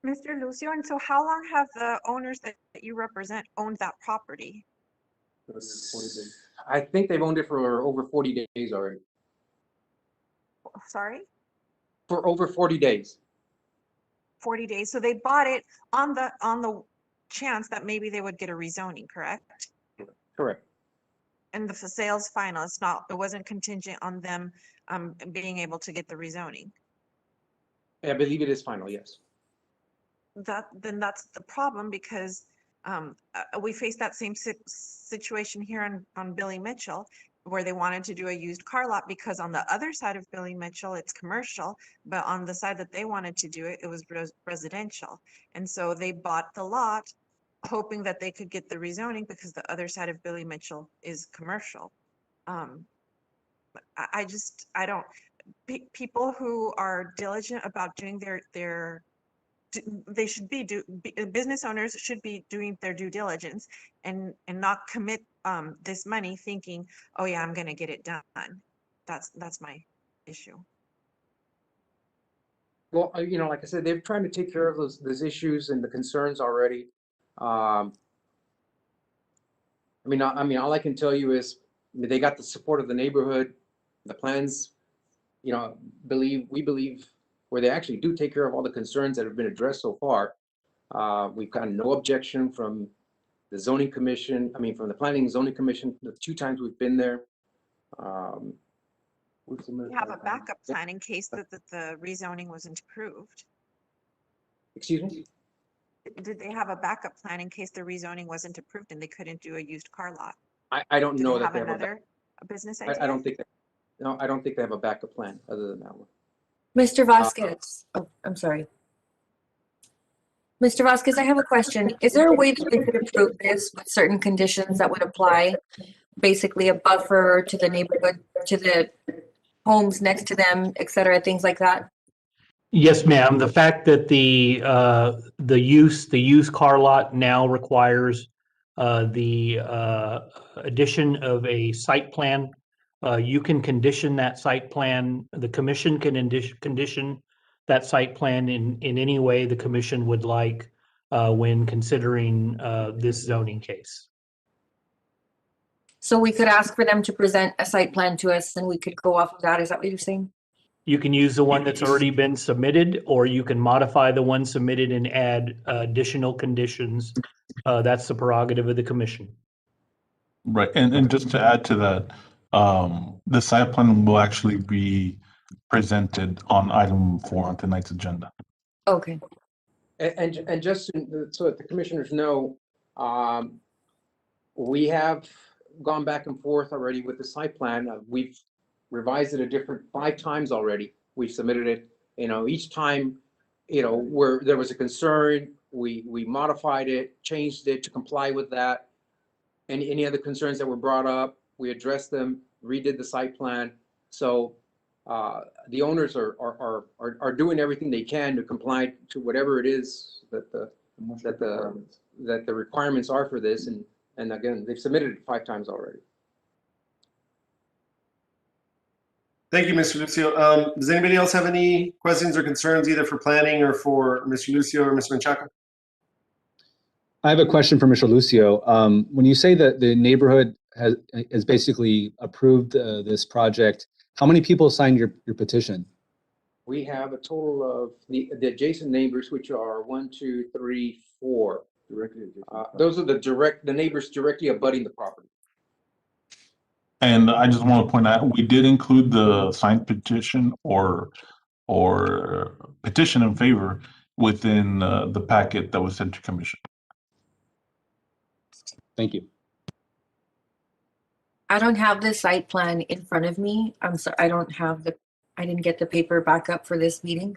Mr. Lucio, and so how long have the owners that you represent owned that property? I think they've owned it for over 40 days already. Sorry? For over 40 days. 40 days. So they bought it on the chance that maybe they would get a rezoning, correct? Correct. And the sale's final. It wasn't contingent on them being able to get the rezoning. I believe it is final, yes. Then that's the problem, because we faced that same situation here on Billy Mitchell, where they wanted to do a used car lot, because on the other side of Billy Mitchell, it's commercial, but on the side that they wanted to do it, it was residential. And so they bought the lot hoping that they could get the rezoning, because the other side of Billy Mitchell is commercial. People who are diligent about doing their they should be business owners should be doing their due diligence and not commit this money thinking, oh yeah, I'm gonna get it done. That's my issue. Well, you know, like I said, they're trying to take care of those issues and the concerns already. I mean, all I can tell you is they got the support of the neighborhood. The plans, you know, we believe where they actually do take care of all the concerns that have been addressed so far. We've gotten no objection from the zoning commission, from the planning and zoning commission, the 2 times we've been there. We have a backup plan in case that the rezoning wasn't approved. Excuse me? Did they have a backup plan in case the rezoning wasn't approved and they couldn't do a used car lot? I don't Do know they that have they have another business I idea? don't think no, I don't think they have a backup plan other than that one. Mr. Vasquez, oh, I'm sorry. Mr. Vasquez, I have a question. Is there a way that we could approve this with certain conditions that would apply? Basically a buffer to the neighborhood, to the homes next to them, et cetera, things like that? Yes, ma'am. The fact that the used car lot now requires the addition of a site plan. You can condition that site plan. The commission can condition that site plan in any way the commission would like when considering this zoning case. So we could ask for them to present a site plan to us and we could go off of that. Is that what you're saying? You can use the one that's already been submitted, or you can modify the one submitted and add additional conditions. That's the prerogative of the commission. Right, and just to add to that, the site plan will actually be presented on item 4 on tonight's agenda. Okay. And just so that the commissioners know, we have gone back and forth already with the site plan. We've revised it 5 times already. We've submitted it, each time, where there was a concern, we modified it, changed it to comply with that. And any other concerns that were brought up, we addressed them, redid the site plan. So the owners are doing everything they can to comply to whatever it is that the requirements are for this. And again, they've submitted it 5 times already. Thank you, Mr. Lucio. Does anybody else have any questions or concerns either for planning or for Mr. Lucio or Mr. Menchaca? I have a question for Mr. Lucio. When you say that the neighborhood has basically approved this project, how many people signed your petition? We have a total of the adjacent neighbors, which are 1, 2, 3, 4. Those are the neighbors directly abutting the property. And I just want to point out, we did include the signed petition or petition in favor within the packet that was sent to commission. Thank you. I don't have the site plan in front of me. I'm sorry, I didn't get the paper back up for this meeting,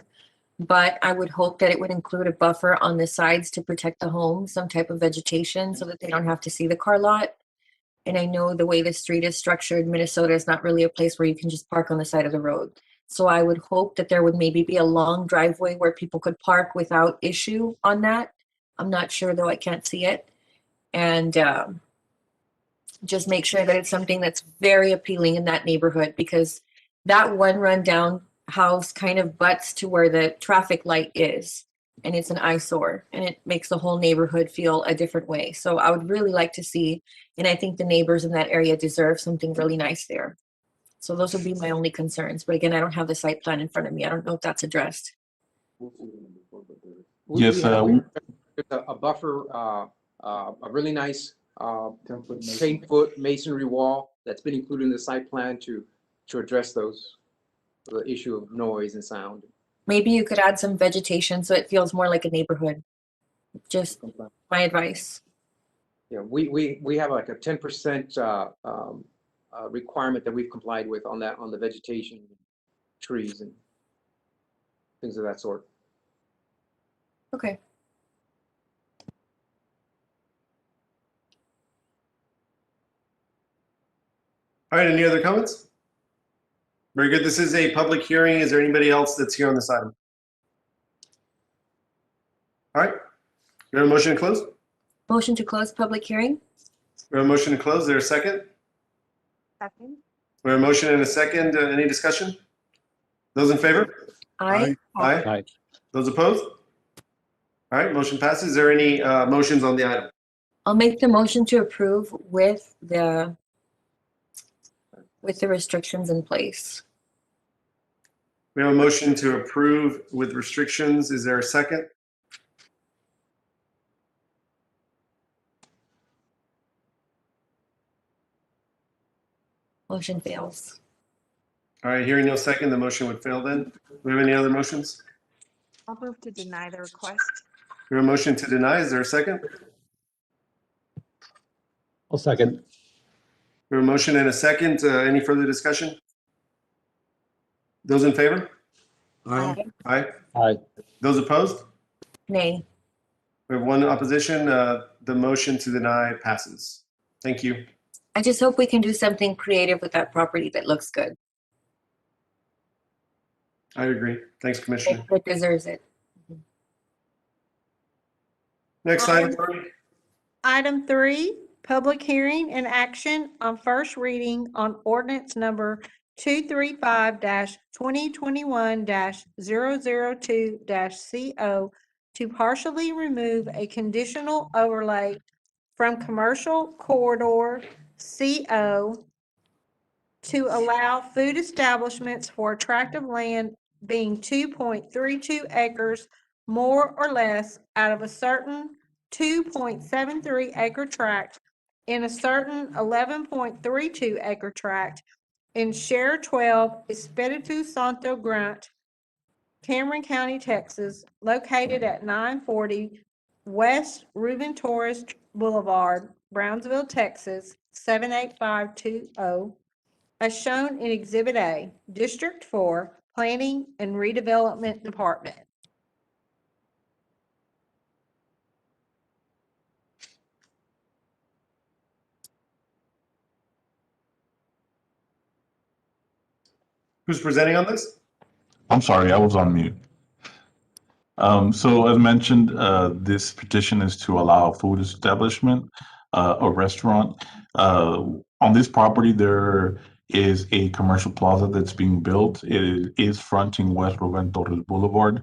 but I would hope that it would include a buffer on the sides to protect the home, some type of vegetation so that they don't have to see the car lot. And I know the way the street is structured, Minnesota is not really a place where you can just park on the side of the road. So I would hope that there would maybe be a long driveway where people could park without issue on that. I'm not sure though, I can't see it. And just make sure that it's something that's very appealing in that neighborhood, because that one rundown house kind of butts to where the traffic light is, and it's an eyesore, and it makes the whole neighborhood feel a different way. So I would really like to see, and I think the neighbors in that area deserve something really nice there. So those would be my only concerns. But again, I don't have the site plan in front of me. I don't know if that's addressed. Yes, there's a buffer, a really nice 10-foot masonry wall that's been included in the site plan to address the issue of noise and sound. Maybe you could add some vegetation so it feels more like a neighborhood. Just my advice. Yeah, we have like a 10% requirement that we've complied with on the vegetation, trees, and things of that sort. Okay. All right, any other comments? Very good. This is a public hearing. Is there anybody else that's here on this item? All right. We have a motion to close? Motion to close public hearing? We have a motion to close. Is there a second? Second. We have a motion and a second. Any discussion? Those in favor? Aye. Aye. Aye. Those opposed? All right, motion passes. Is there any motions on the item? I'll make the motion to approve with the restrictions in place. We have a motion to approve with restrictions. Is there a second? Motion fails. All right, hearing no second, the motion would fail then. Do we have any other motions? I'll move to deny the request. We have a motion to deny. Is there a second? I'll second. We have a motion and a second. Any further discussion? Those in favor? Aye. Aye. Aye. Those opposed? Nay. We have one opposition. The motion to deny passes. Thank you. I just hope we can do something creative with that property that looks good. I agree. Thanks, Commissioner. It deserves it. Next item, Lori. Item 3, public hearing and action on first reading on ordinance number 235-2021-002-CO to partially remove a conditional overlay from commercial corridor CO to allow food establishments for a tract of land being 2.32 acres more or less out of a certain 2.73 acre tract in a certain 11.32 acre tract in Share 12, Espiritu Santo Grant, Cameron County, Texas, located at 940 West Ruben Torres Boulevard, Brownsville, Texas, 78520, as shown in Exhibit A, District 4, Planning and Redevelopment Department. Who's presenting on this? I'm sorry, I was on mute. So as mentioned, this petition is to allow a food establishment, a restaurant. On this property, there is a commercial plaza that's being built. It is fronting West Ruben Torres Boulevard.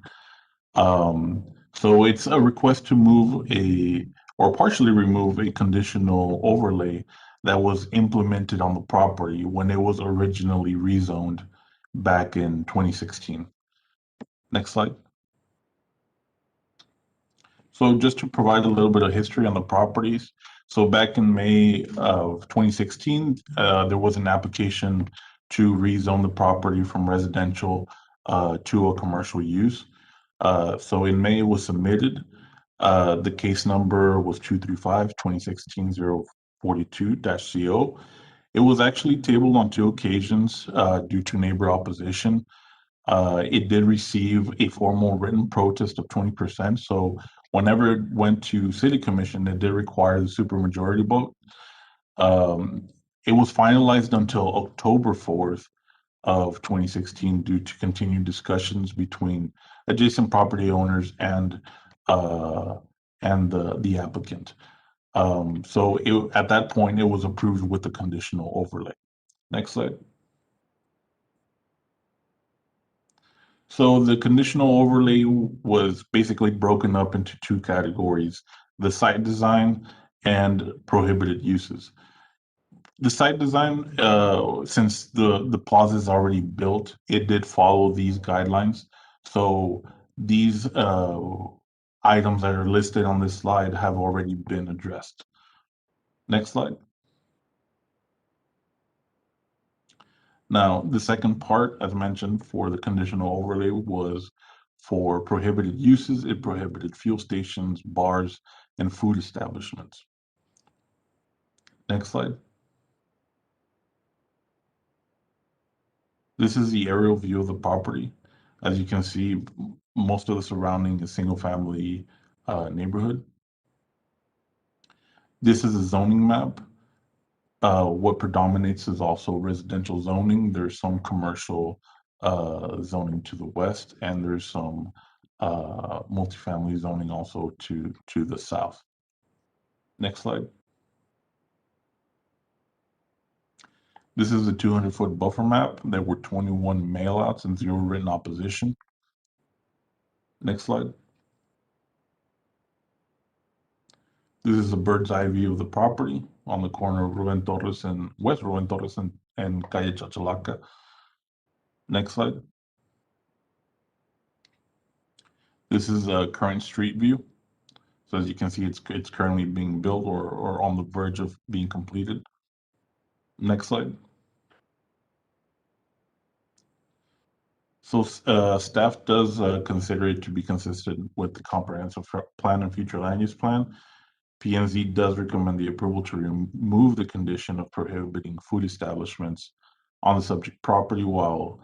So it's a request to move or partially remove a conditional overlay that was implemented on the property when it was originally rezoned back in 2016. Next slide. So just to provide a little bit of history on the properties. So back in May of 2016, there was an application to rezone the property from residential to a commercial use. So in May it was submitted. The case number was 235-2016-042-CO. It was actually tabled on 2 occasions due to neighbor opposition. It did receive a formal written protest of 20%. So whenever it went to City Commission, it did require the supermajority vote. It was finalized until October 4th of 2016 due to continued discussions between adjacent property owners and the applicant. So at that point, it was approved with the conditional overlay. Next slide. So the conditional overlay was basically broken up into 2 categories: the site design and prohibited uses. The site design, since the plaza is already built, it did follow these guidelines. So these items that are listed on this slide have already been addressed. Next slide. Now, the second part, as mentioned, for the conditional overlay was for prohibited uses. It prohibited fuel stations, bars, and food establishments. Next slide. This is the aerial view of the property. As you can see, most of the surrounding is single-family neighborhood. This is a zoning map. What predominates is also residential zoning. There's some commercial zoning to the west, and there's some multifamily zoning also to the south. Next slide. This is a 200-foot buffer map. There were 21 mailouts and 0 written opposition. Next slide. This is a bird's eye view of the property on the corner of Ruben Torres and West Ruben Torres and Calle Chachalaca. Next slide. This is a current street view. So as you can see, it's currently being built or on the verge of being completed. Next slide. So staff does consider it to be consistent with the comprehensive plan and future land use plan. P&Z does recommend the approval to remove the condition of prohibiting food establishments on the subject property while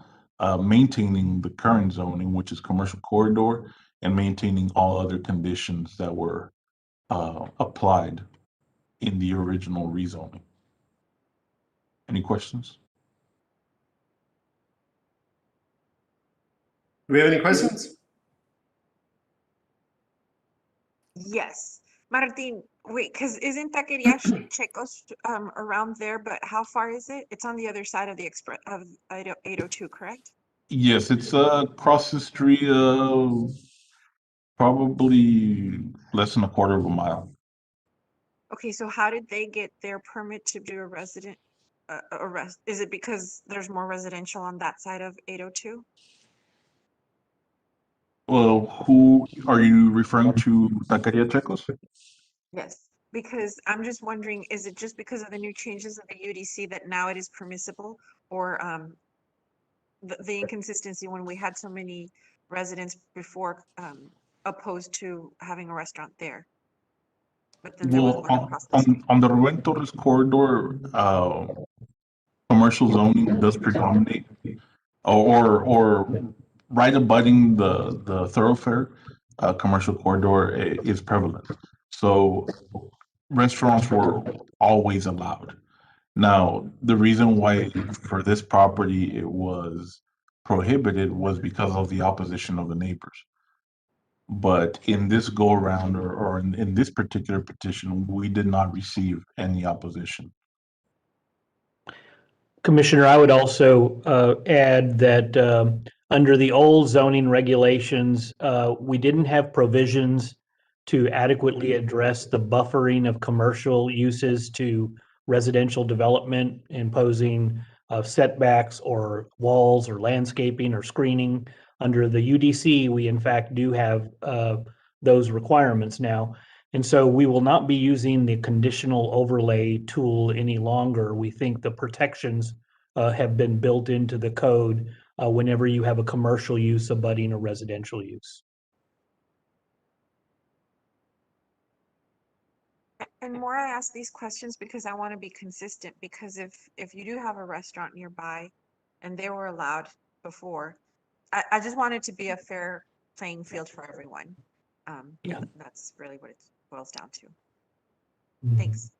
maintaining the current zoning, which is commercial corridor, and maintaining all other conditions that were applied in the original rezoning. Any questions? Do we have any questions? Yes. Martin, wait, because isn't Taqueria Checos around there, but how far is it? It's on the other side of the express of 802, correct? Yes, it's across the street, probably less than a quarter of a mile. Okay, so how did they get their permit to do a resident arrest? Is it because there's more residential on that side of 802? Well, who are you referring to? Taqueria Checos? Yes, because I'm just wondering, is it just because of the new changes of the UDC that now it is permissible, or the inconsistency when we had so many residents before opposed to having a restaurant there? But then there was Well, one across the street. on the Ruben Torres corridor, commercial zoning does predominate, or right abutting the thoroughfare, commercial corridor is prevalent. So restaurants were always allowed. Now, the reason why for this property it was prohibited was because of the opposition of the neighbors. But in this go around or in this particular petition, we did not receive any opposition. Commissioner, I would also add that under the old zoning regulations, we didn't have provisions to adequately address the buffering of commercial uses to residential development, imposing setbacks or walls or landscaping or screening. Under the UDC, we in fact do have those requirements now. And so we will not be using the conditional overlay tool any longer. We think the protections have been built into the code whenever you have a commercial use abutting a residential use. And more, I ask these questions because I want to be consistent, because if you do have a restaurant nearby and they were allowed before, I just want it to be a fair playing field for everyone. Yeah. That's really what it boils down to. Thanks.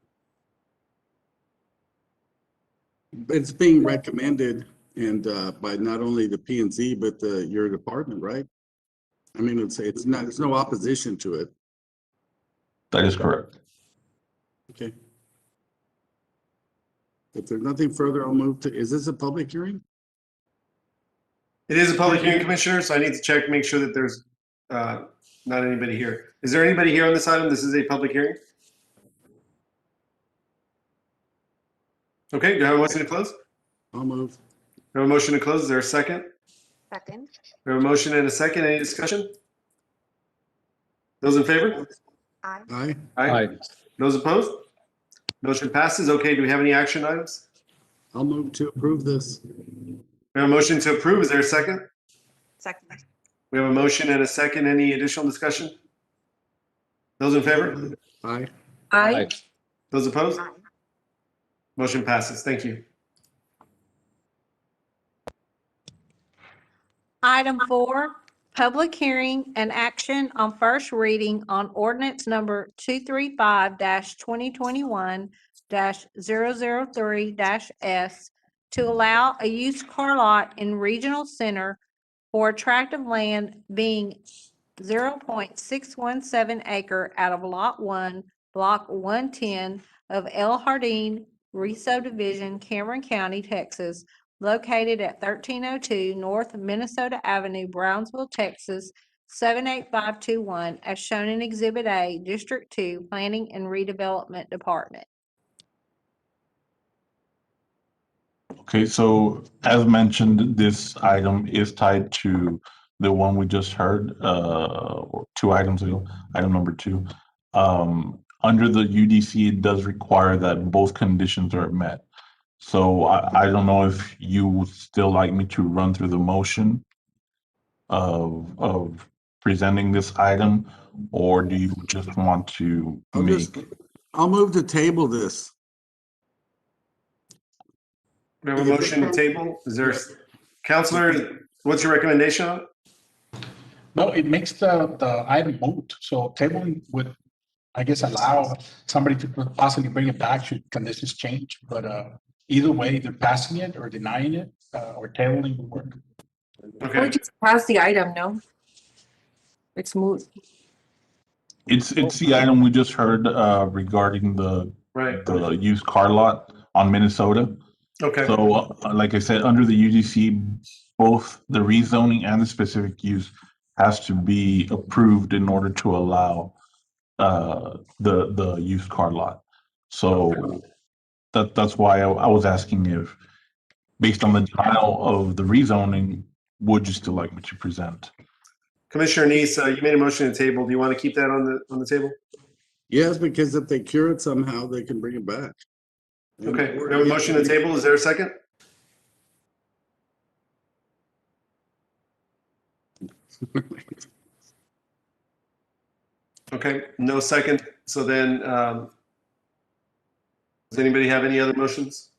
It's being recommended and by not only the P&Z, but your department, right? I mean, it's not, there's no opposition to it. That is correct. Okay. If there's nothing further, I'll move to, is this a public hearing? It is a public hearing, Commissioner, so I need to check, make sure that there's not anybody here. Is there anybody here on this item? This is a public hearing. Okay, do I have a motion to close? I'll move. We have a motion to close. Is there a second? Second. We have a motion and a second. Any discussion? Those in favor? Aye. Aye. Aye. Those opposed? Motion passes. Okay, do we have any action items? I'll move to approve this. We have a motion to approve. Is there a second? Second. We have a motion and a second. Any additional discussion? Those in favor? Aye. Aye. Those opposed? Aye. Motion passes. Thank you. Item 4, public hearing and action on first reading on ordinance number 235-2021-003-S to allow a used car lot in Regional Center for tract of land being 0.617 acre out of Lot 1, Block 110 of El Jardín Re-subdivision, Cameron County, Texas, located at 1302 North Minnesota Avenue, Brownsville, Texas, 78521, as shown in Exhibit A, District 2, Planning and Redevelopment Department. Okay, so as mentioned, this item is tied to the one we just heard, or 2 items ago, item number 2. Under the UDC, it does require that both conditions are met. So I don't know if you would still like me to run through the motion of presenting this item, or do you just want to I'll move to table this. We have a motion to table. Is there, Counselor, what's your recommendation on it? No, it makes the item moot. So tabling would, I guess, allow somebody to possibly bring it back should conditions change. But either way, either passing it or denying it or tabling would work. I would just pass the item, no? It's moot. It's the item we just heard regarding the used car lot on Minnesota. Okay. So like I said, under the UDC, both the rezoning and the specific use has to be approved in order to allow the used car lot. So that's why I was asking if, based on the denial of the rezoning, would you still like me to present? Commissioner Neese, you made a motion to table. Do you want to keep that on the table? Yes, because if they cure it somehow, they can bring it back. Okay, we have a motion to table. Is there a second? Okay, no second. So then, does anybody have any other motions?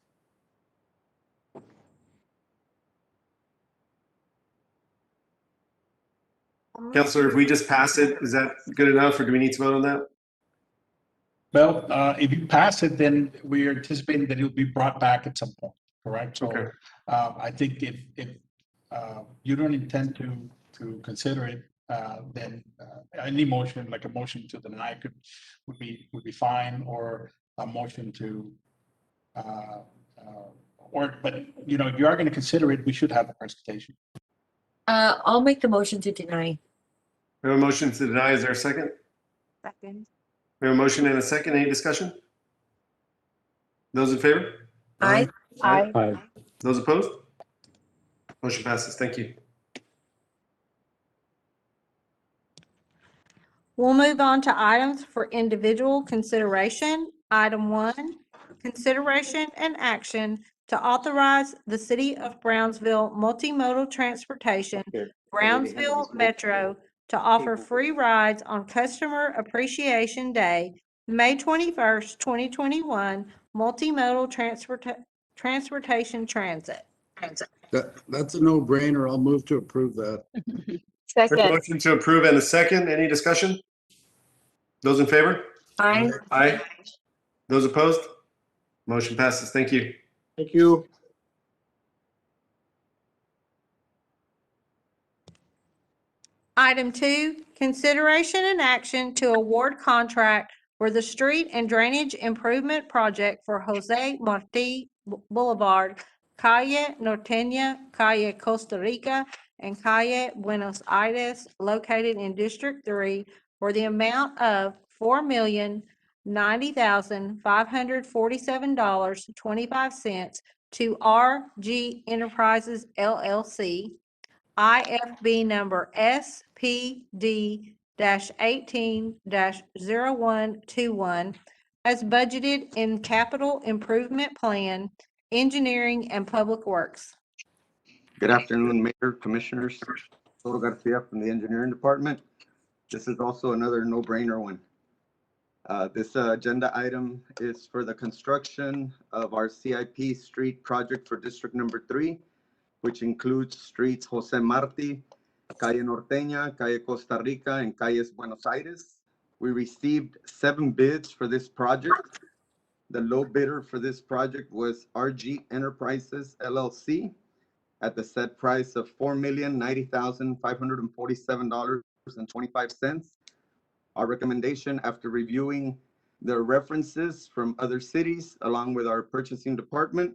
Counselor, if we just pass it, is that good enough, or do we need to vote on that? Well, if you pass it, then we're anticipating that it'll be brought back at some point, correct? So I think if you don't intend to consider it, then any motion, like a motion to deny, would be fine, or a motion to but you know, if you are going to consider it, we should have a presentation. I'll make the motion to deny. We have a motion to deny. Is there a second? Second. We have a motion and a second. Any discussion? Those in favor? Aye. Aye. Those opposed? Motion passes. Thank you. We'll move on to items for individual consideration. Item 1, consideration and action to authorize the City of Brownsville Multimodal Transportation, Brownsville Metro, to offer free rides on Customer Appreciation Day, May 21st, 2021, multimodal transportation transit. That's a no-brainer. I'll move to approve that. Second. Motion to approve and a second. Any discussion? Those in favor? Aye. Aye. Those opposed? Motion passes. Thank you. Thank you. Item 2, consideration and action to award contract for the street and drainage improvement project for Jose Marti Boulevard, Calle Norteña, Calle Costa Rica, and Calle Buenos Aires, located in District 3, for the amount of $4,090,547.25 to RG Enterprises LLC, IFB number SPD-18-0121, as budgeted in Capital Improvement Plan, Engineering and Public Works. Good afternoon, Mayor, Commissioners. Soto Garcia from the Engineering Department. This is also another no-brainer one. This agenda item is for the construction of our CIP street project for District Number 3, which includes streets Jose Marti, Calle Norteña, Calle Costa Rica, and Calles Buenos Aires. We received 7 bids for this project. The low bidder for this project was RG Enterprises LLC at the set price of $4,090,547 $1,000,000.25. Our recommendation, after reviewing the references from other cities along with our purchasing department,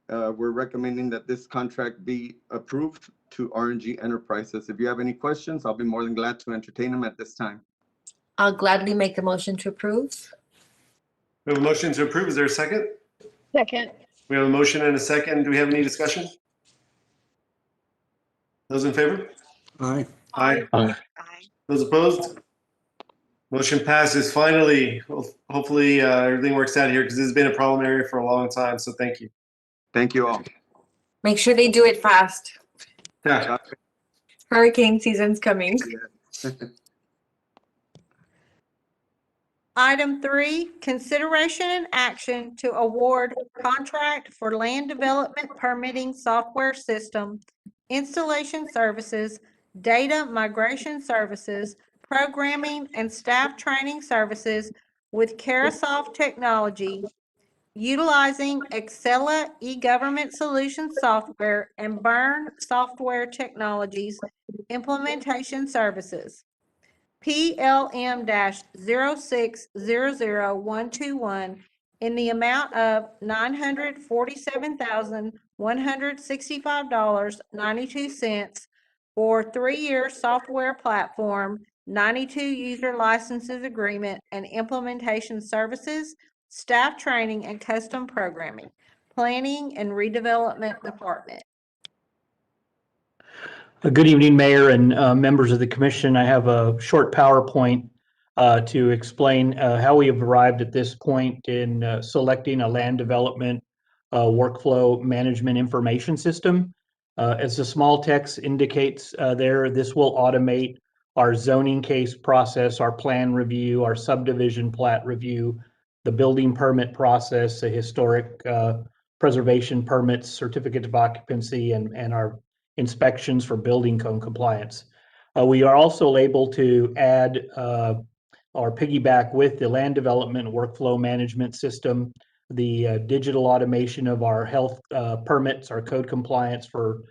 we're recommending that this contract be approved to RNG Enterprises. If you have any questions, I'll be more than glad to entertain them at this time. I'll gladly make the motion to approve. We have a motion to approve. Is there a second? Second. We have a motion and a second. Do we have any discussion? Those in favor? Aye. Aye. Aye. Those opposed? Motion passes. Finally, hopefully everything works out here because this has been a problem area for a long time. So thank you. Thank you all. Make sure they do it fast. Yeah. Hurricane season's coming. Item 3, consideration and action to award contract for land development permitting software system, installation services, data migration services, programming and staff training services with Carasoft Technology, utilizing Excella eGovernment Solutions software and Burn Software Technologies implementation services. PLM-0600121 in the amount of $947,165.92 for 3-year software platform, 92 user licenses agreement, and implementation services, staff training, and custom programming, planning and redevelopment department. Good evening, Mayor and members of the commission. I have a short PowerPoint to explain how we have arrived at this point in selecting a land development workflow management information system. As the small text indicates there, this will automate our zoning case process, our plan review, our subdivision plat review, the building permit process, the historic preservation permits, certificate of occupancy, and our inspections for building code compliance. We are also able to add or piggyback with the land development workflow management system, the digital automation of our health permits, our code compliance for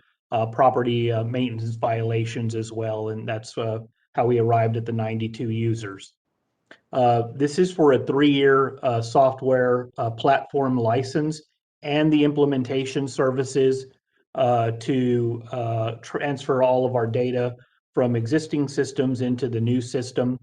property maintenance violations as well. And that's how we arrived at the 92 users. This is for a 3-year software platform license and the implementation services to transfer all of our data from existing systems into the new system.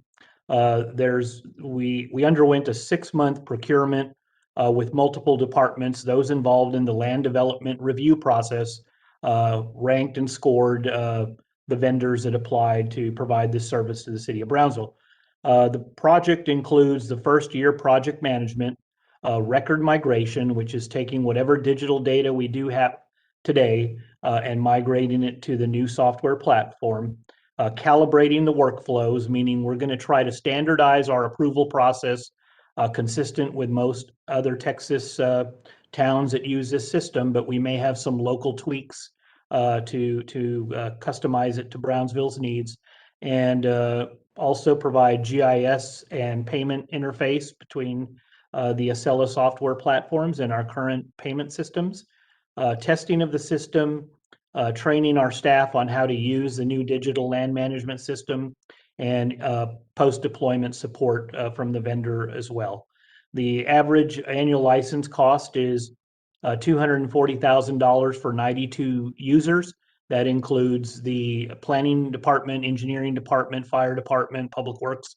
We underwent a 6-month procurement with multiple departments. Those involved in the land development review process ranked and scored the vendors that applied to provide this service to the city of Brownsville. The project includes the first year project management, record migration, which is taking whatever digital data we do have today and migrating it to the new software platform, calibrating the workflows, meaning we're going to try to standardize our approval process consistent with most other Texas towns that use this system, but we may have some local tweaks to customize it to Brownsville's needs, and also provide GIS and payment interface between the Excella software platforms and our current payment systems. Testing of the system, training our staff on how to use the new digital land management system, and post-deployment support from the vendor as well. The average annual license cost is $240,000 for 92 users. That includes the planning department, engineering department, fire department, public works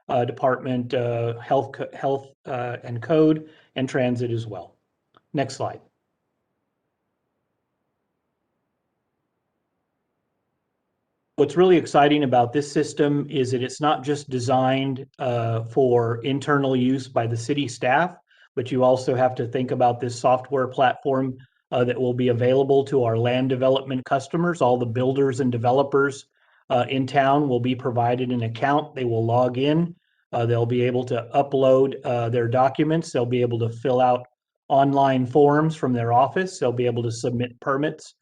department, health and code, and transit as well. Next slide. What's really exciting about this system is that it's not just designed for internal use by the city staff, but you also have to think about this software platform that will be available to our land development customers. All the builders and developers in town will be provided an account. They will log in. They'll be able to upload their documents. They'll be able to fill out online forms from their office. They'll be able to submit permits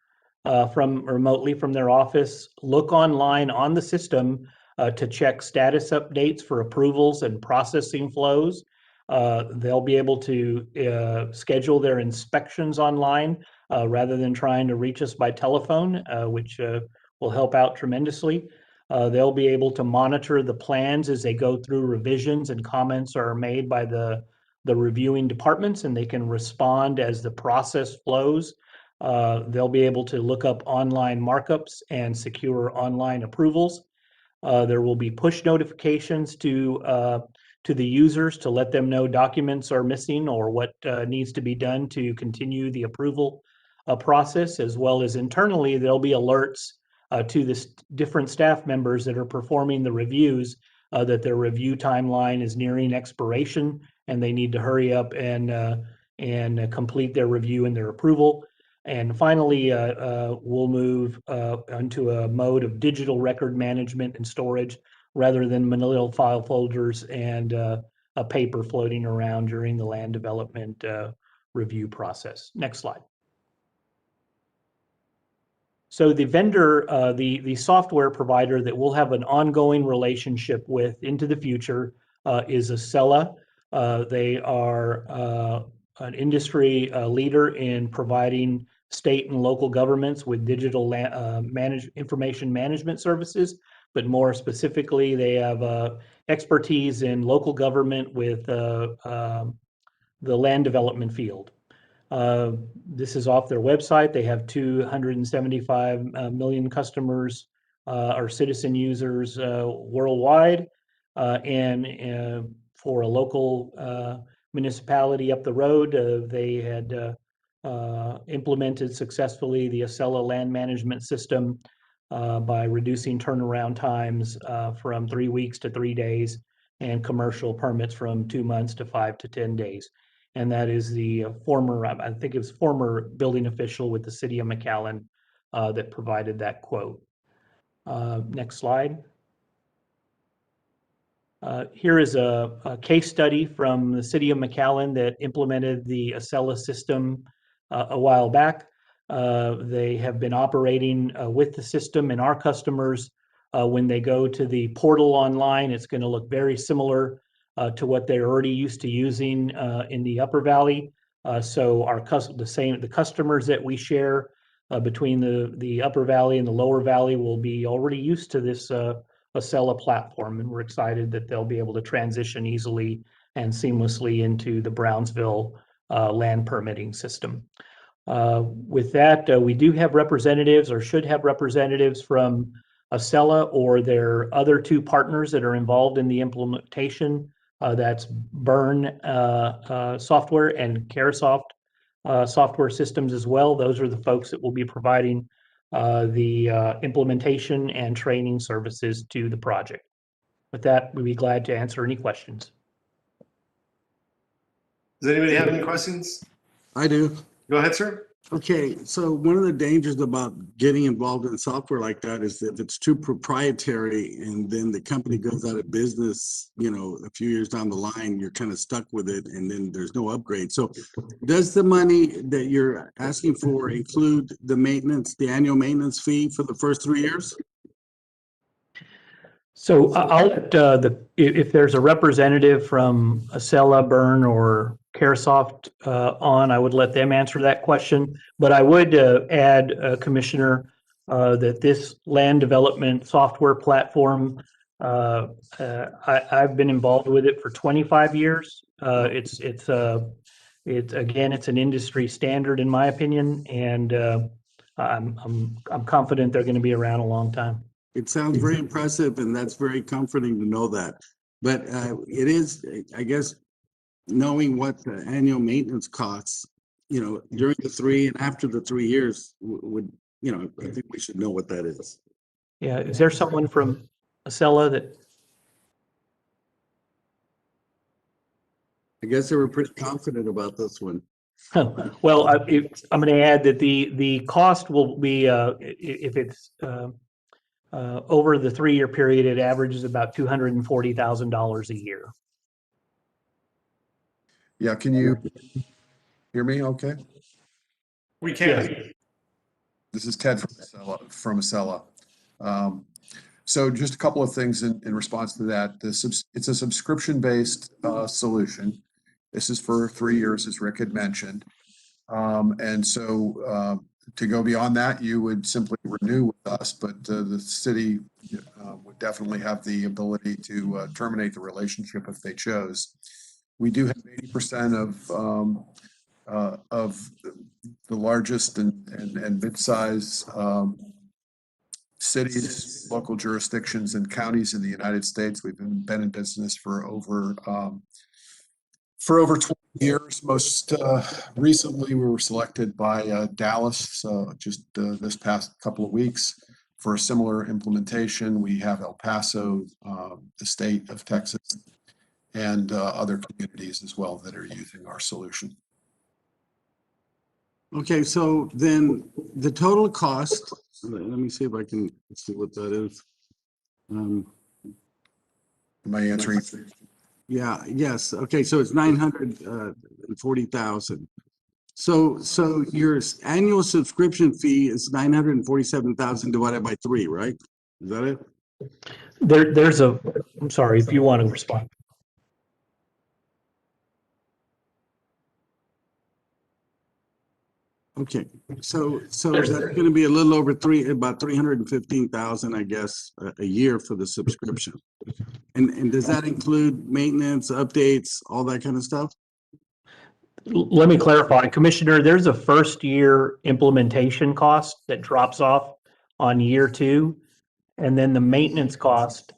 from remotely from their office, look online on the system to check status updates for approvals and processing flows. They'll be able to schedule their inspections online rather than trying to reach us by telephone, which will help out tremendously. They'll be able to monitor the plans as they go through revisions and comments are made by the reviewing departments, and they can respond as the process flows. They'll be able to look up online markups and secure online approvals. There will be push notifications to the users to let them know documents are missing or what needs to be done to continue the approval process, as well as internally, there'll be alerts to the different staff members that are performing the reviews that their review timeline is nearing expiration and they need to hurry up and complete their review and their approval. And finally, we'll move into a mode of digital record management and storage rather than manila file folders and a paper floating around during the land development review process. Next slide. So the vendor, the software provider that we'll have an ongoing relationship with into the future is Acela. They are an industry leader in providing state and local governments with digital information management services, but more specifically, they have expertise in local government with the land development field. This is off their website. They have 275 million customers or citizen users worldwide. And for a local municipality up the road, they had implemented successfully the Acela land management system by reducing turnaround times from 3 weeks to 3 days and commercial permits from 2 months to 5 to 10 days. And that is the former, I think it was former building official with the city of McAllen that provided that quote. Next slide. Here is a case study from the city of McAllen that implemented the Acela system a while back. They have been operating with the system, and our customers, when they go to the portal online, it's going to look very similar to what they're already used to using in the Upper Valley. So the customers that we share between the Upper Valley and the Lower Valley will be already used to this Acela platform, and we're excited that they'll be able to transition easily and seamlessly into the Brownsville land permitting system. With that, we do have representatives or should have representatives from Acela or their other two partners that are involved in the implementation. That's Burn Software and Caresoft software systems as well. Those are the folks that will be providing the implementation and training services to the project. With that, we'd be glad to answer any questions. Does anybody have any questions? I do. Go ahead, sir. Okay, so one of the dangers about getting involved in software like that is that if it's too proprietary and then the company goes out of business, you know, a few years down the line, you're kind of stuck with it and then there's no upgrade. So does the money that you're asking for include the maintenance, the annual maintenance fee for the first 3 years? So I'll let if there's a representative from Acela, Burn, or Caresoft on, I would let them answer that question. But I would add, Commissioner, that this land development software platform, I've been involved with it for 25 years. It's again, it's an industry standard in my opinion, and I'm confident they're going to be around a long time. It sounds very impressive, and that's very comforting to know that. But it is, I guess, knowing what the annual maintenance costs, you know, during the 3 and after the 3 years would, you know, I think we should know what that is. Yeah, is there someone from Acela that? I guess they were pretty confident about this one. Well, I'm going to add that the cost will be, if it's over the 3-year period, it averages about $240,000 a year. Yeah, can you hear me okay? We can. Yes. This is Ted from Acela. So just a couple of things in response to that. It's a subscription-based solution. This is for 3 years, as Rick had mentioned. And so to go beyond that, you would simply renew with us, but the city would definitely have the ability to terminate the relationship if they chose. We do have 80% of the largest and mid-size cities, local jurisdictions, and counties in the United States. We've been in business for over 20 years. Most recently, we were selected by Dallas just this past couple of weeks for a similar implementation. We have El Paso, the state of Texas, and other communities as well that are using our solution. Okay, so then the total cost, let me see if I can see what that is. Am I answering? Yeah, yes. Okay, so it's 940,000. So your annual subscription fee is 947,000 divided by 3, right? Is that it? I'm sorry, if you want to respond. Okay, so that's going to be a little over about 315,000, I guess, a year for the subscription. And does that include maintenance, updates, all that kind of stuff? Let me clarify, Commissioner, there's a first year implementation cost that drops off on year 2. And then the maintenance cost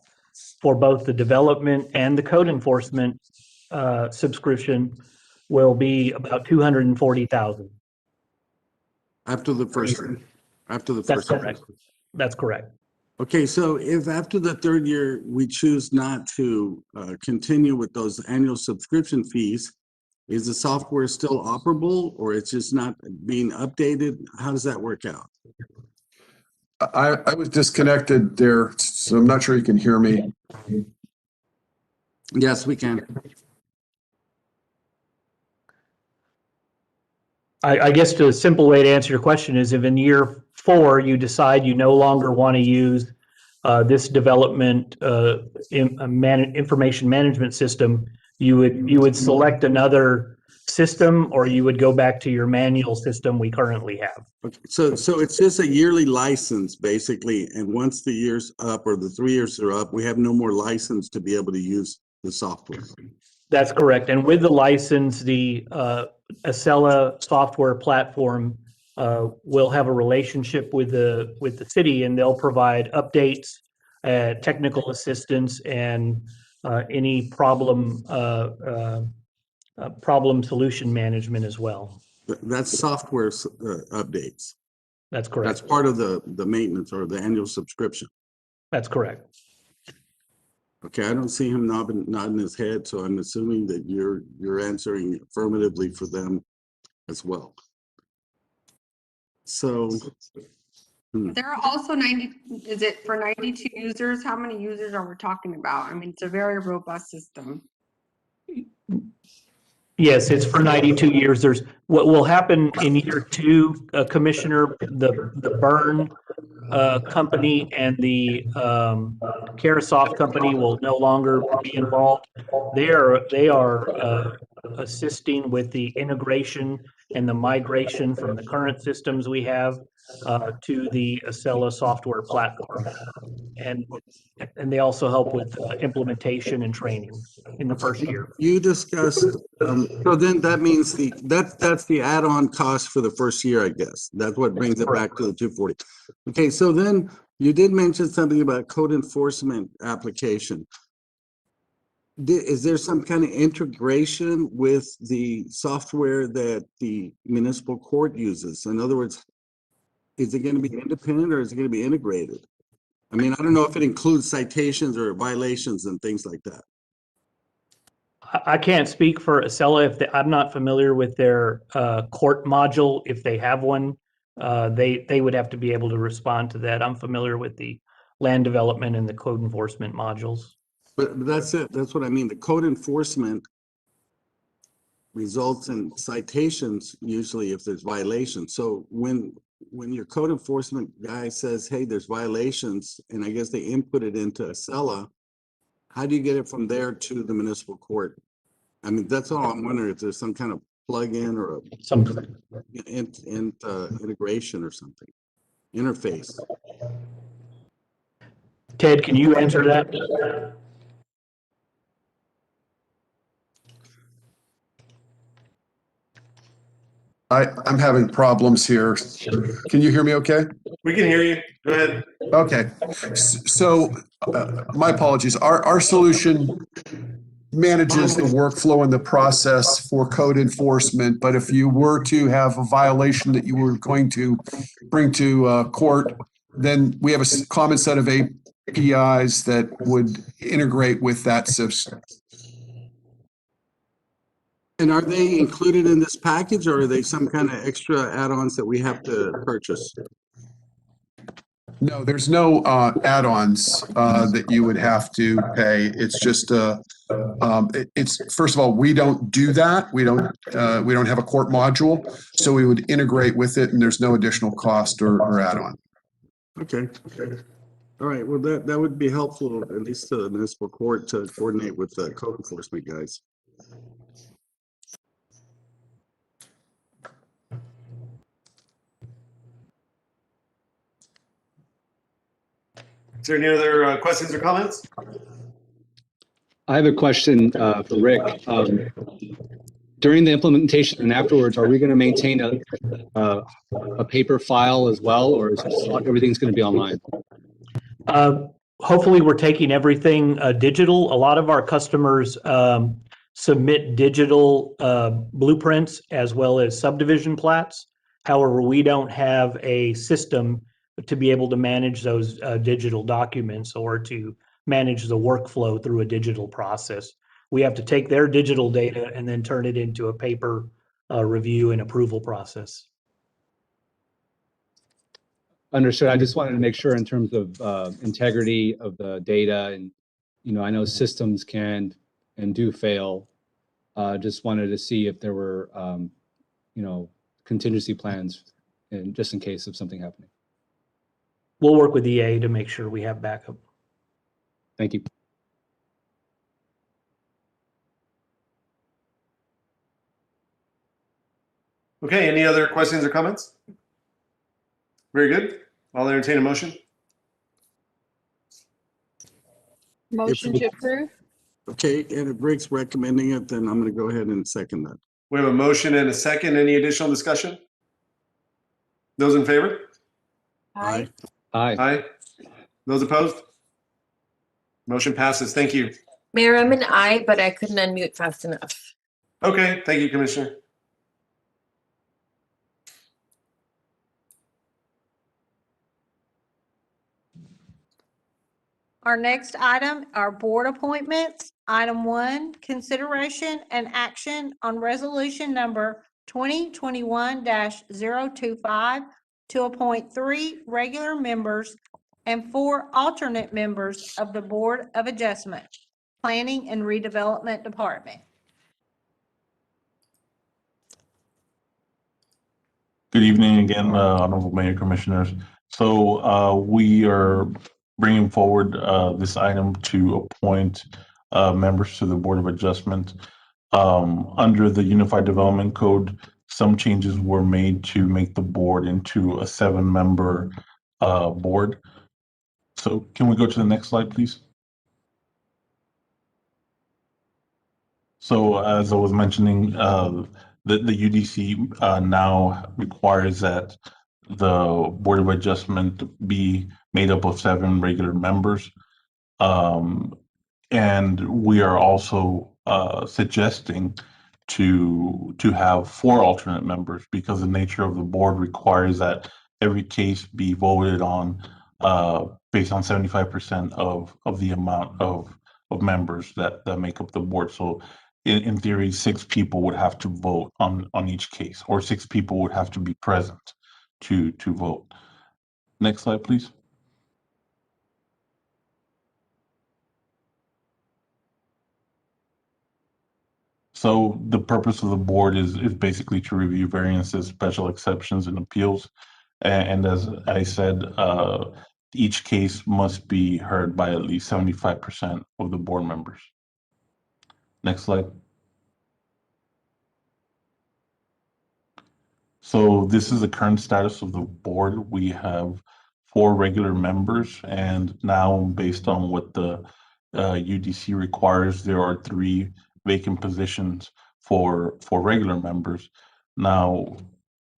for both the development and the code enforcement subscription will be about 240,000. After the first year. That's correct. That's correct. Okay, so if after the 3rd year we choose not to continue with those annual subscription fees, is the software still operable or it's just not being updated? How does that work out? I was disconnected there, so I'm not sure you can hear me. Yes, we can. I guess the simple way to answer your question is if in year 4 you decide you no longer want to use this development information management system, you would select another system or you would go back to your manual system we currently have. Okay, so it's just a yearly license basically, and once the year's up or the 3 years are up, we have no more license to be able to use the software. That's correct. And with the license, the Acela software platform will have a relationship with the city, and they'll provide updates, technical assistance, and any problem solution management as well. That's software updates. That's correct. That's part of the maintenance or the annual subscription. That's correct. Okay, I don't see him nodding his head, so I'm assuming that you're answering affirmatively for them as well. So there are also 90, is it for 92 users? How many users are we talking about? I mean, it's a very robust system. Yes, it's for 92 years. There's what will happen in year 2, Commissioner, the Burn company and the Carasoft company will no longer be involved. They are assisting with the integration and the migration from the current systems we have to the Acela software platform. And they also help with implementation and training in the first year. you discussed, so then that means that's the add-on cost for the first year, I guess. That's what brings it back to the 240. Okay, so then you did mention something about code enforcement application. Is there some kind of integration with the software that the municipal court uses? In other words, is it going to be independent or is it going to be integrated? I mean, I don't know if it includes citations or violations and things like that. I can't speak for Acela. I'm not familiar with their court module. If they have one, they would have to be able to respond to that. I'm familiar with the land development and the code enforcement modules. But that's it. That's what I mean. The code enforcement results in citations usually if there's violations. So when your code enforcement guy says, hey, there's violations, and I guess they input it into Acela, how do you get it from there to the municipal court? I mean, that's all I'm wondering, if there's some kind of plug-in or integration or something, interface. Ted, can you answer that? I'm having problems here. Can you hear me okay? We can hear you. Go ahead. Okay. So, my apologies. Our solution manages the workflow and the process for code enforcement, but if you were to have a violation that you were going to bring to court, then we have a common set of APIs that would integrate with that system. And are they included in this package, or are they some kind of extra add-ons that we have to purchase? No, there's no add-ons that you would have to pay. It's just it's first of all, we don't do that. We don't have a court module, so we would integrate with it, and there's no additional cost or add-on. Okay. All right. Well, that would be helpful, at least to the municipal court, to coordinate with the code enforcement guys. Is there any other questions or comments? I have a question for Rick. During the implementation and afterwards, are we going to maintain a paper file as well, or is everything's going to be online? Hopefully, we're taking everything digital. A lot of our customers submit digital blueprints as well as subdivision plats. However, we don't have a system to be able to manage those digital documents or to manage the workflow through a digital process. We have to take their digital data and then turn it into a paper review and approval process. Understood. I just wanted to make sure in terms of integrity of the data, and I know systems can and do fail. Just wanted to see if there were contingency plans, and just in case of something happening. We'll work with EA to make sure we have backup. Thank you. Okay, any other questions or comments? Very good. I'll entertain a motion. Motion to approve? Okay, and if Rick's recommending it, then I'm going to go ahead and second that. We have a motion and a second. Any additional discussion? Those in favor? Aye. Aye. Aye. Those opposed? Motion passes. Thank you. Mayor, I'm an aye, but I couldn't unmute fast enough. Okay, thank you, Commissioner. Our next item are board appointments. Item 1, consideration and action on resolution number 2021-025 to appoint 3 regular members and 4 alternate members of the Board of Adjustment, Planning and Redevelopment Department. Good evening again, Honorable Mayor, Commissioners. So we are bringing forward this item to appoint members to the Board of Adjustment. Under the Unified Development Code, some changes were made to make the board into a 7-member board. So can we go to the next slide, please? So as I was mentioning, the UDC now requires that the Board of Adjustment be made up of 7 regular members. And we are also suggesting to have 4 alternate members, because the nature of the board requires that every case be voted on based on 75% of the amount of members that make up the board. So in theory, 6 people would have to vote on each case, or 6 people would have to be present to vote. Next slide, please. So the purpose of the board is basically to review variances, special exceptions, and appeals. And as I said, each case must be heard by at least 75% of the board members. Next slide. So this is the current status of the board. We have 4 regular members, and now based on what the UDC requires, there are 3 vacant positions for regular members. Now,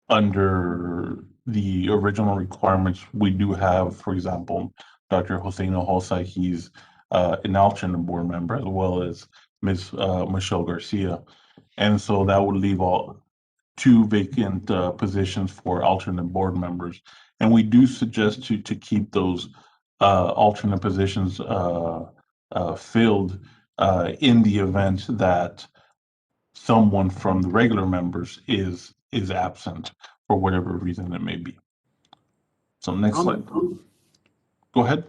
under the original requirements, we do have, for example, Dr. Jose Hinojosa, he's an alternate board member, as well as Ms. Michelle Garcia. And so that would leave all 2 vacant positions for alternate board members. And we do suggest to keep those alternate positions filled in the event that someone from the regular members is absent for whatever reason it may be. So next slide. Go ahead.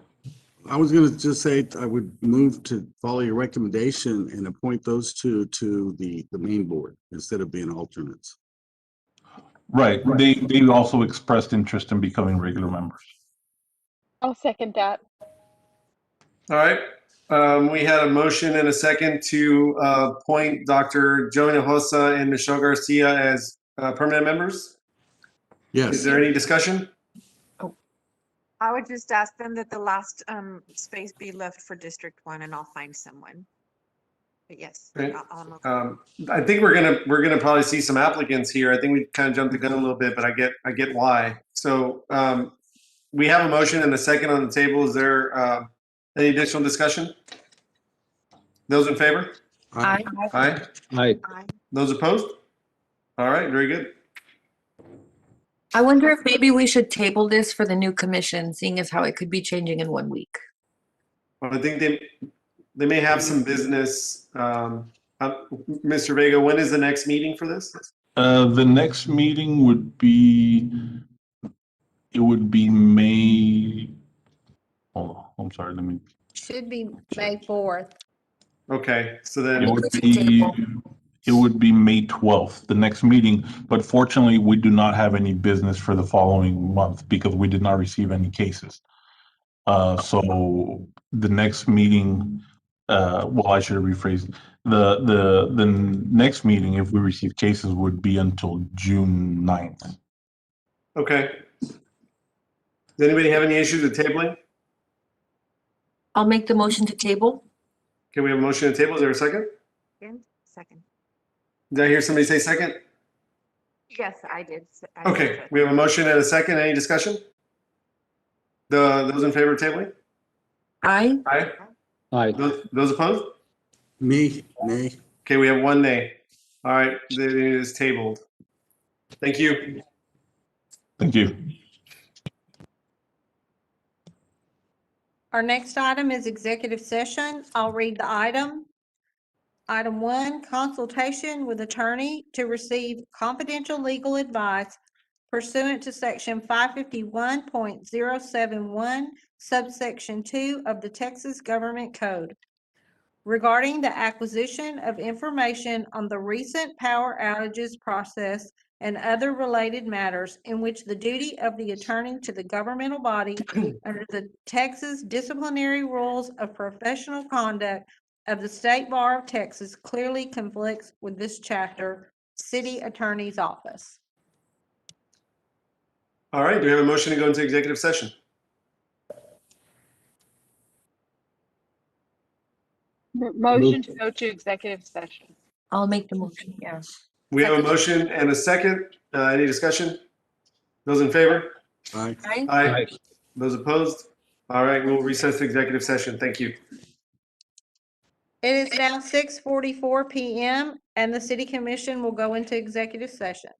I was going to just say, I would move to follow your recommendation and appoint those 2 to the main board instead of being alternates. Right. They also expressed interest in becoming regular members. I'll second that. All right. We had a motion and a second to appoint Dr. Joe Hinojosa and Michelle Garcia as permanent members. Yes. Is there any discussion? I would just ask them that the last space be left for District 1, and I'll find someone. But yes, Okay. I'm okay. I think we're gonna probably see some applicants here. I think we kind of jumped the gun a little bit, but I get why. So we have a motion and a second on the table. Is there any additional discussion? Those in favor? Aye. Aye. Aye. Those opposed? All right, very good. I wonder if maybe we should table this for the new commission, seeing as how it could be changing in 1 week. Well, I think they may have some business. Mr. Vega, when is the next meeting for this? The next meeting would be, it would be May, hold on, I'm sorry, let me. Should be May 4th. Okay, so then It would be May 12th, the next meeting, but fortunately, we do not have any business for the following month because we did not receive any cases. So the next meeting, well, I should have rephrased. The next meeting, if we receive cases, would be until June 9th. Okay. Does anybody have any issues with tabling? I'll make the motion to table. Can we have a motion to table? Is there a second? Second. Did I hear somebody say second? Yes, I did. Okay, we have a motion and a second. Any discussion? Those in favor of tabling? Aye. Aye. Aye. Those opposed? Me, nay. Okay, we have 1 nay. All right, it is tabled. Thank you. Thank you. Our next item is executive session. I'll read the item. Item 1, consultation with attorney to receive confidential legal advice pursuant to section 551.071, subsection 2 of the Texas Government Code regarding the acquisition of information on the recent power outages process and other related matters in which the duty of the attorney to the governmental body under the Texas disciplinary rules of professional conduct of the State Bar of Texas clearly conflicts with this chapter, City Attorney's Office. All right, do we have a motion to go into executive session? Motion to go to executive session. I'll make the motion, yes. We have a motion and a second. Any discussion? Those in favor? Aye. Aye. Aye. Those opposed? All right, we'll recess to executive session. Thank you. It is now 6:44 p.m. and the City Commission will go into executive session.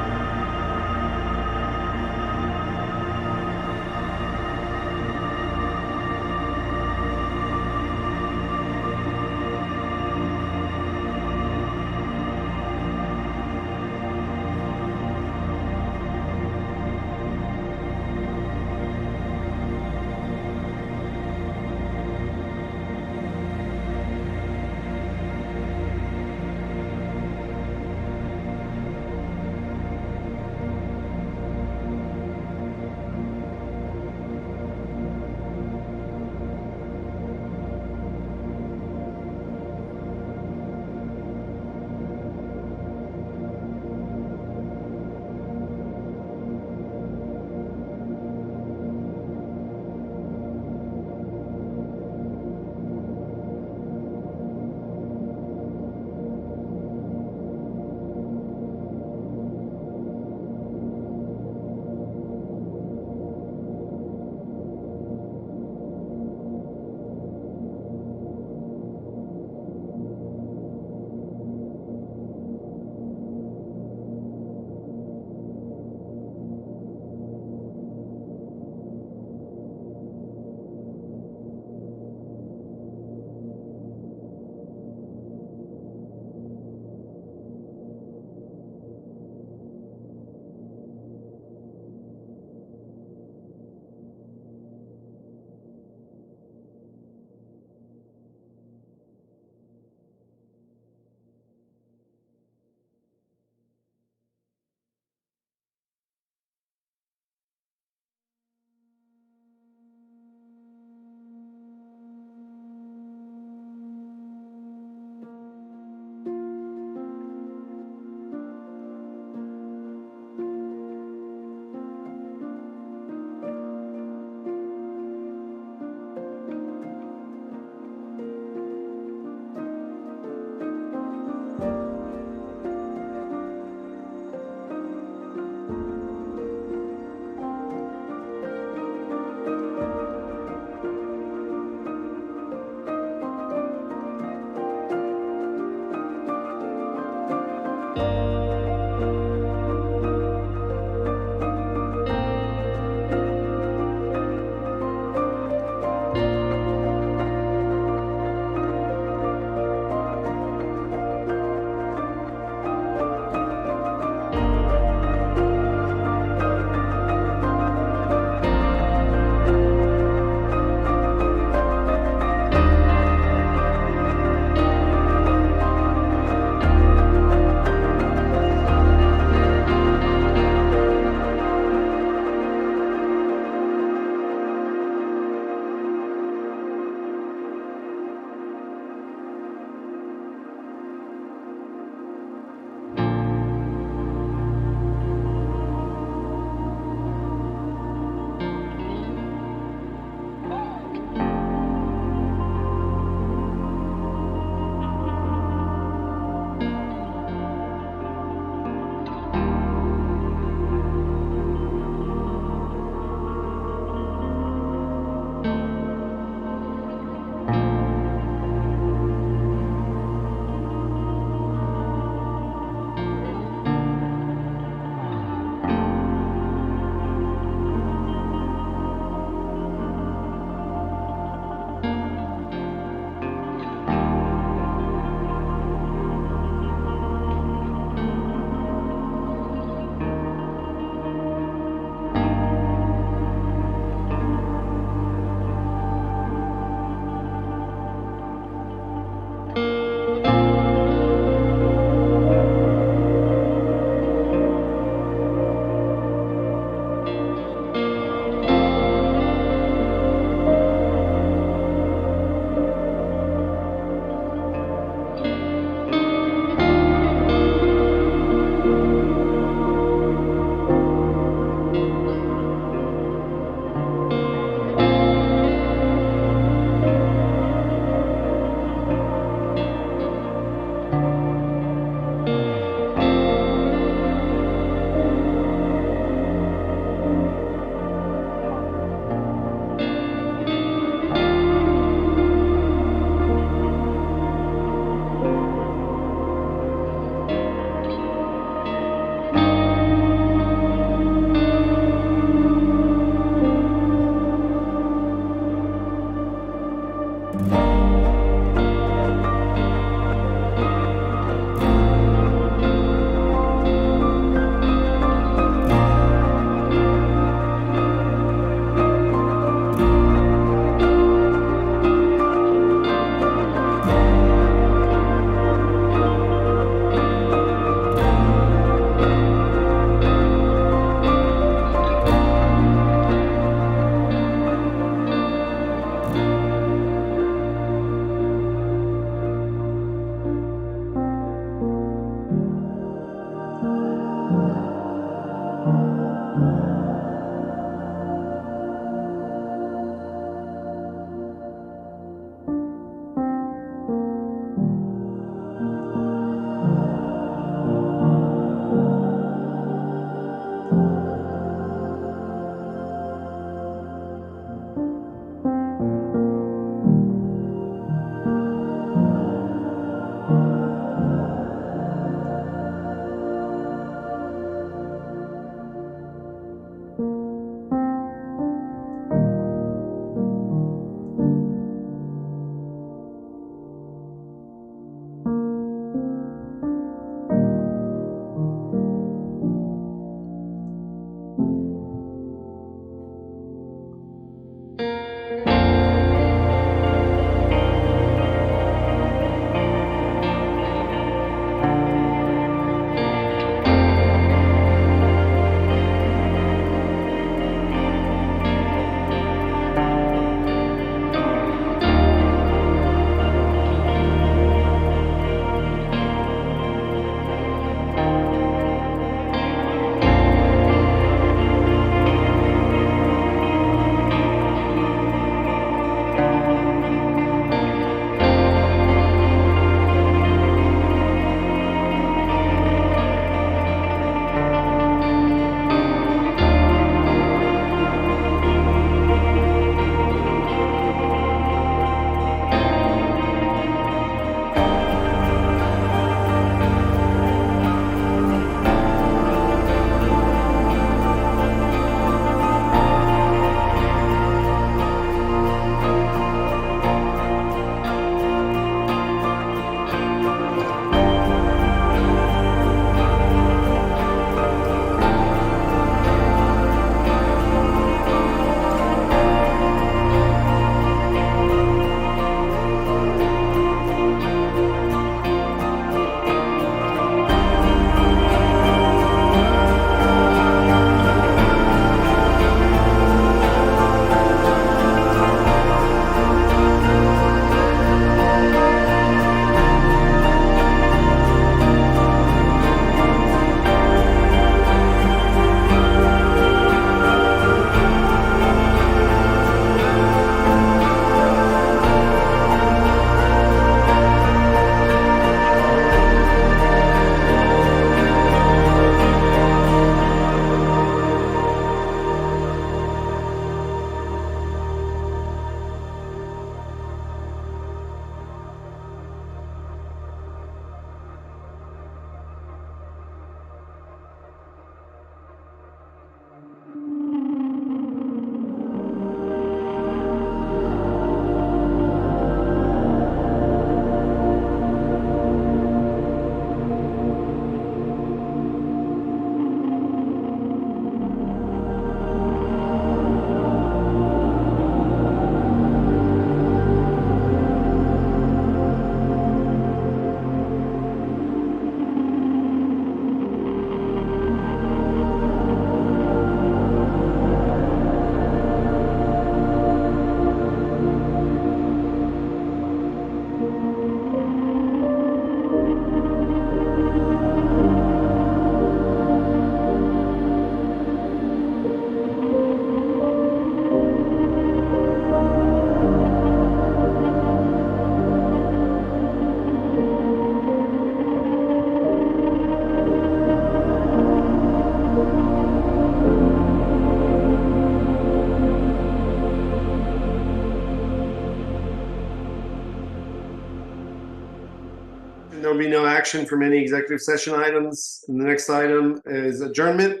be no action from any executive session items. And the next item is adjournment.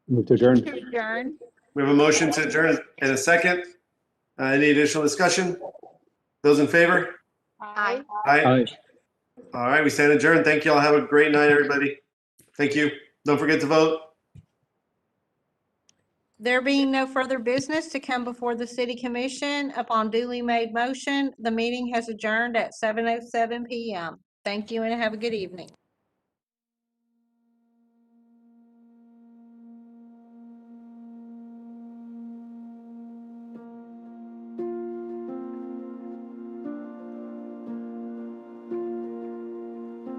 Move to adjourn. Adjourn. We have a motion to adjourn and a second. Any additional discussion? Those in favor? Aye. Aye. Aye. All right, we stand adjourned. Thank you all. Have a great night, everybody. Thank you. Don't forget to vote. There being no further business to come before the city commission, upon duly made motion, the meeting has adjourned at 7:07 PM. Thank you and have a good evening.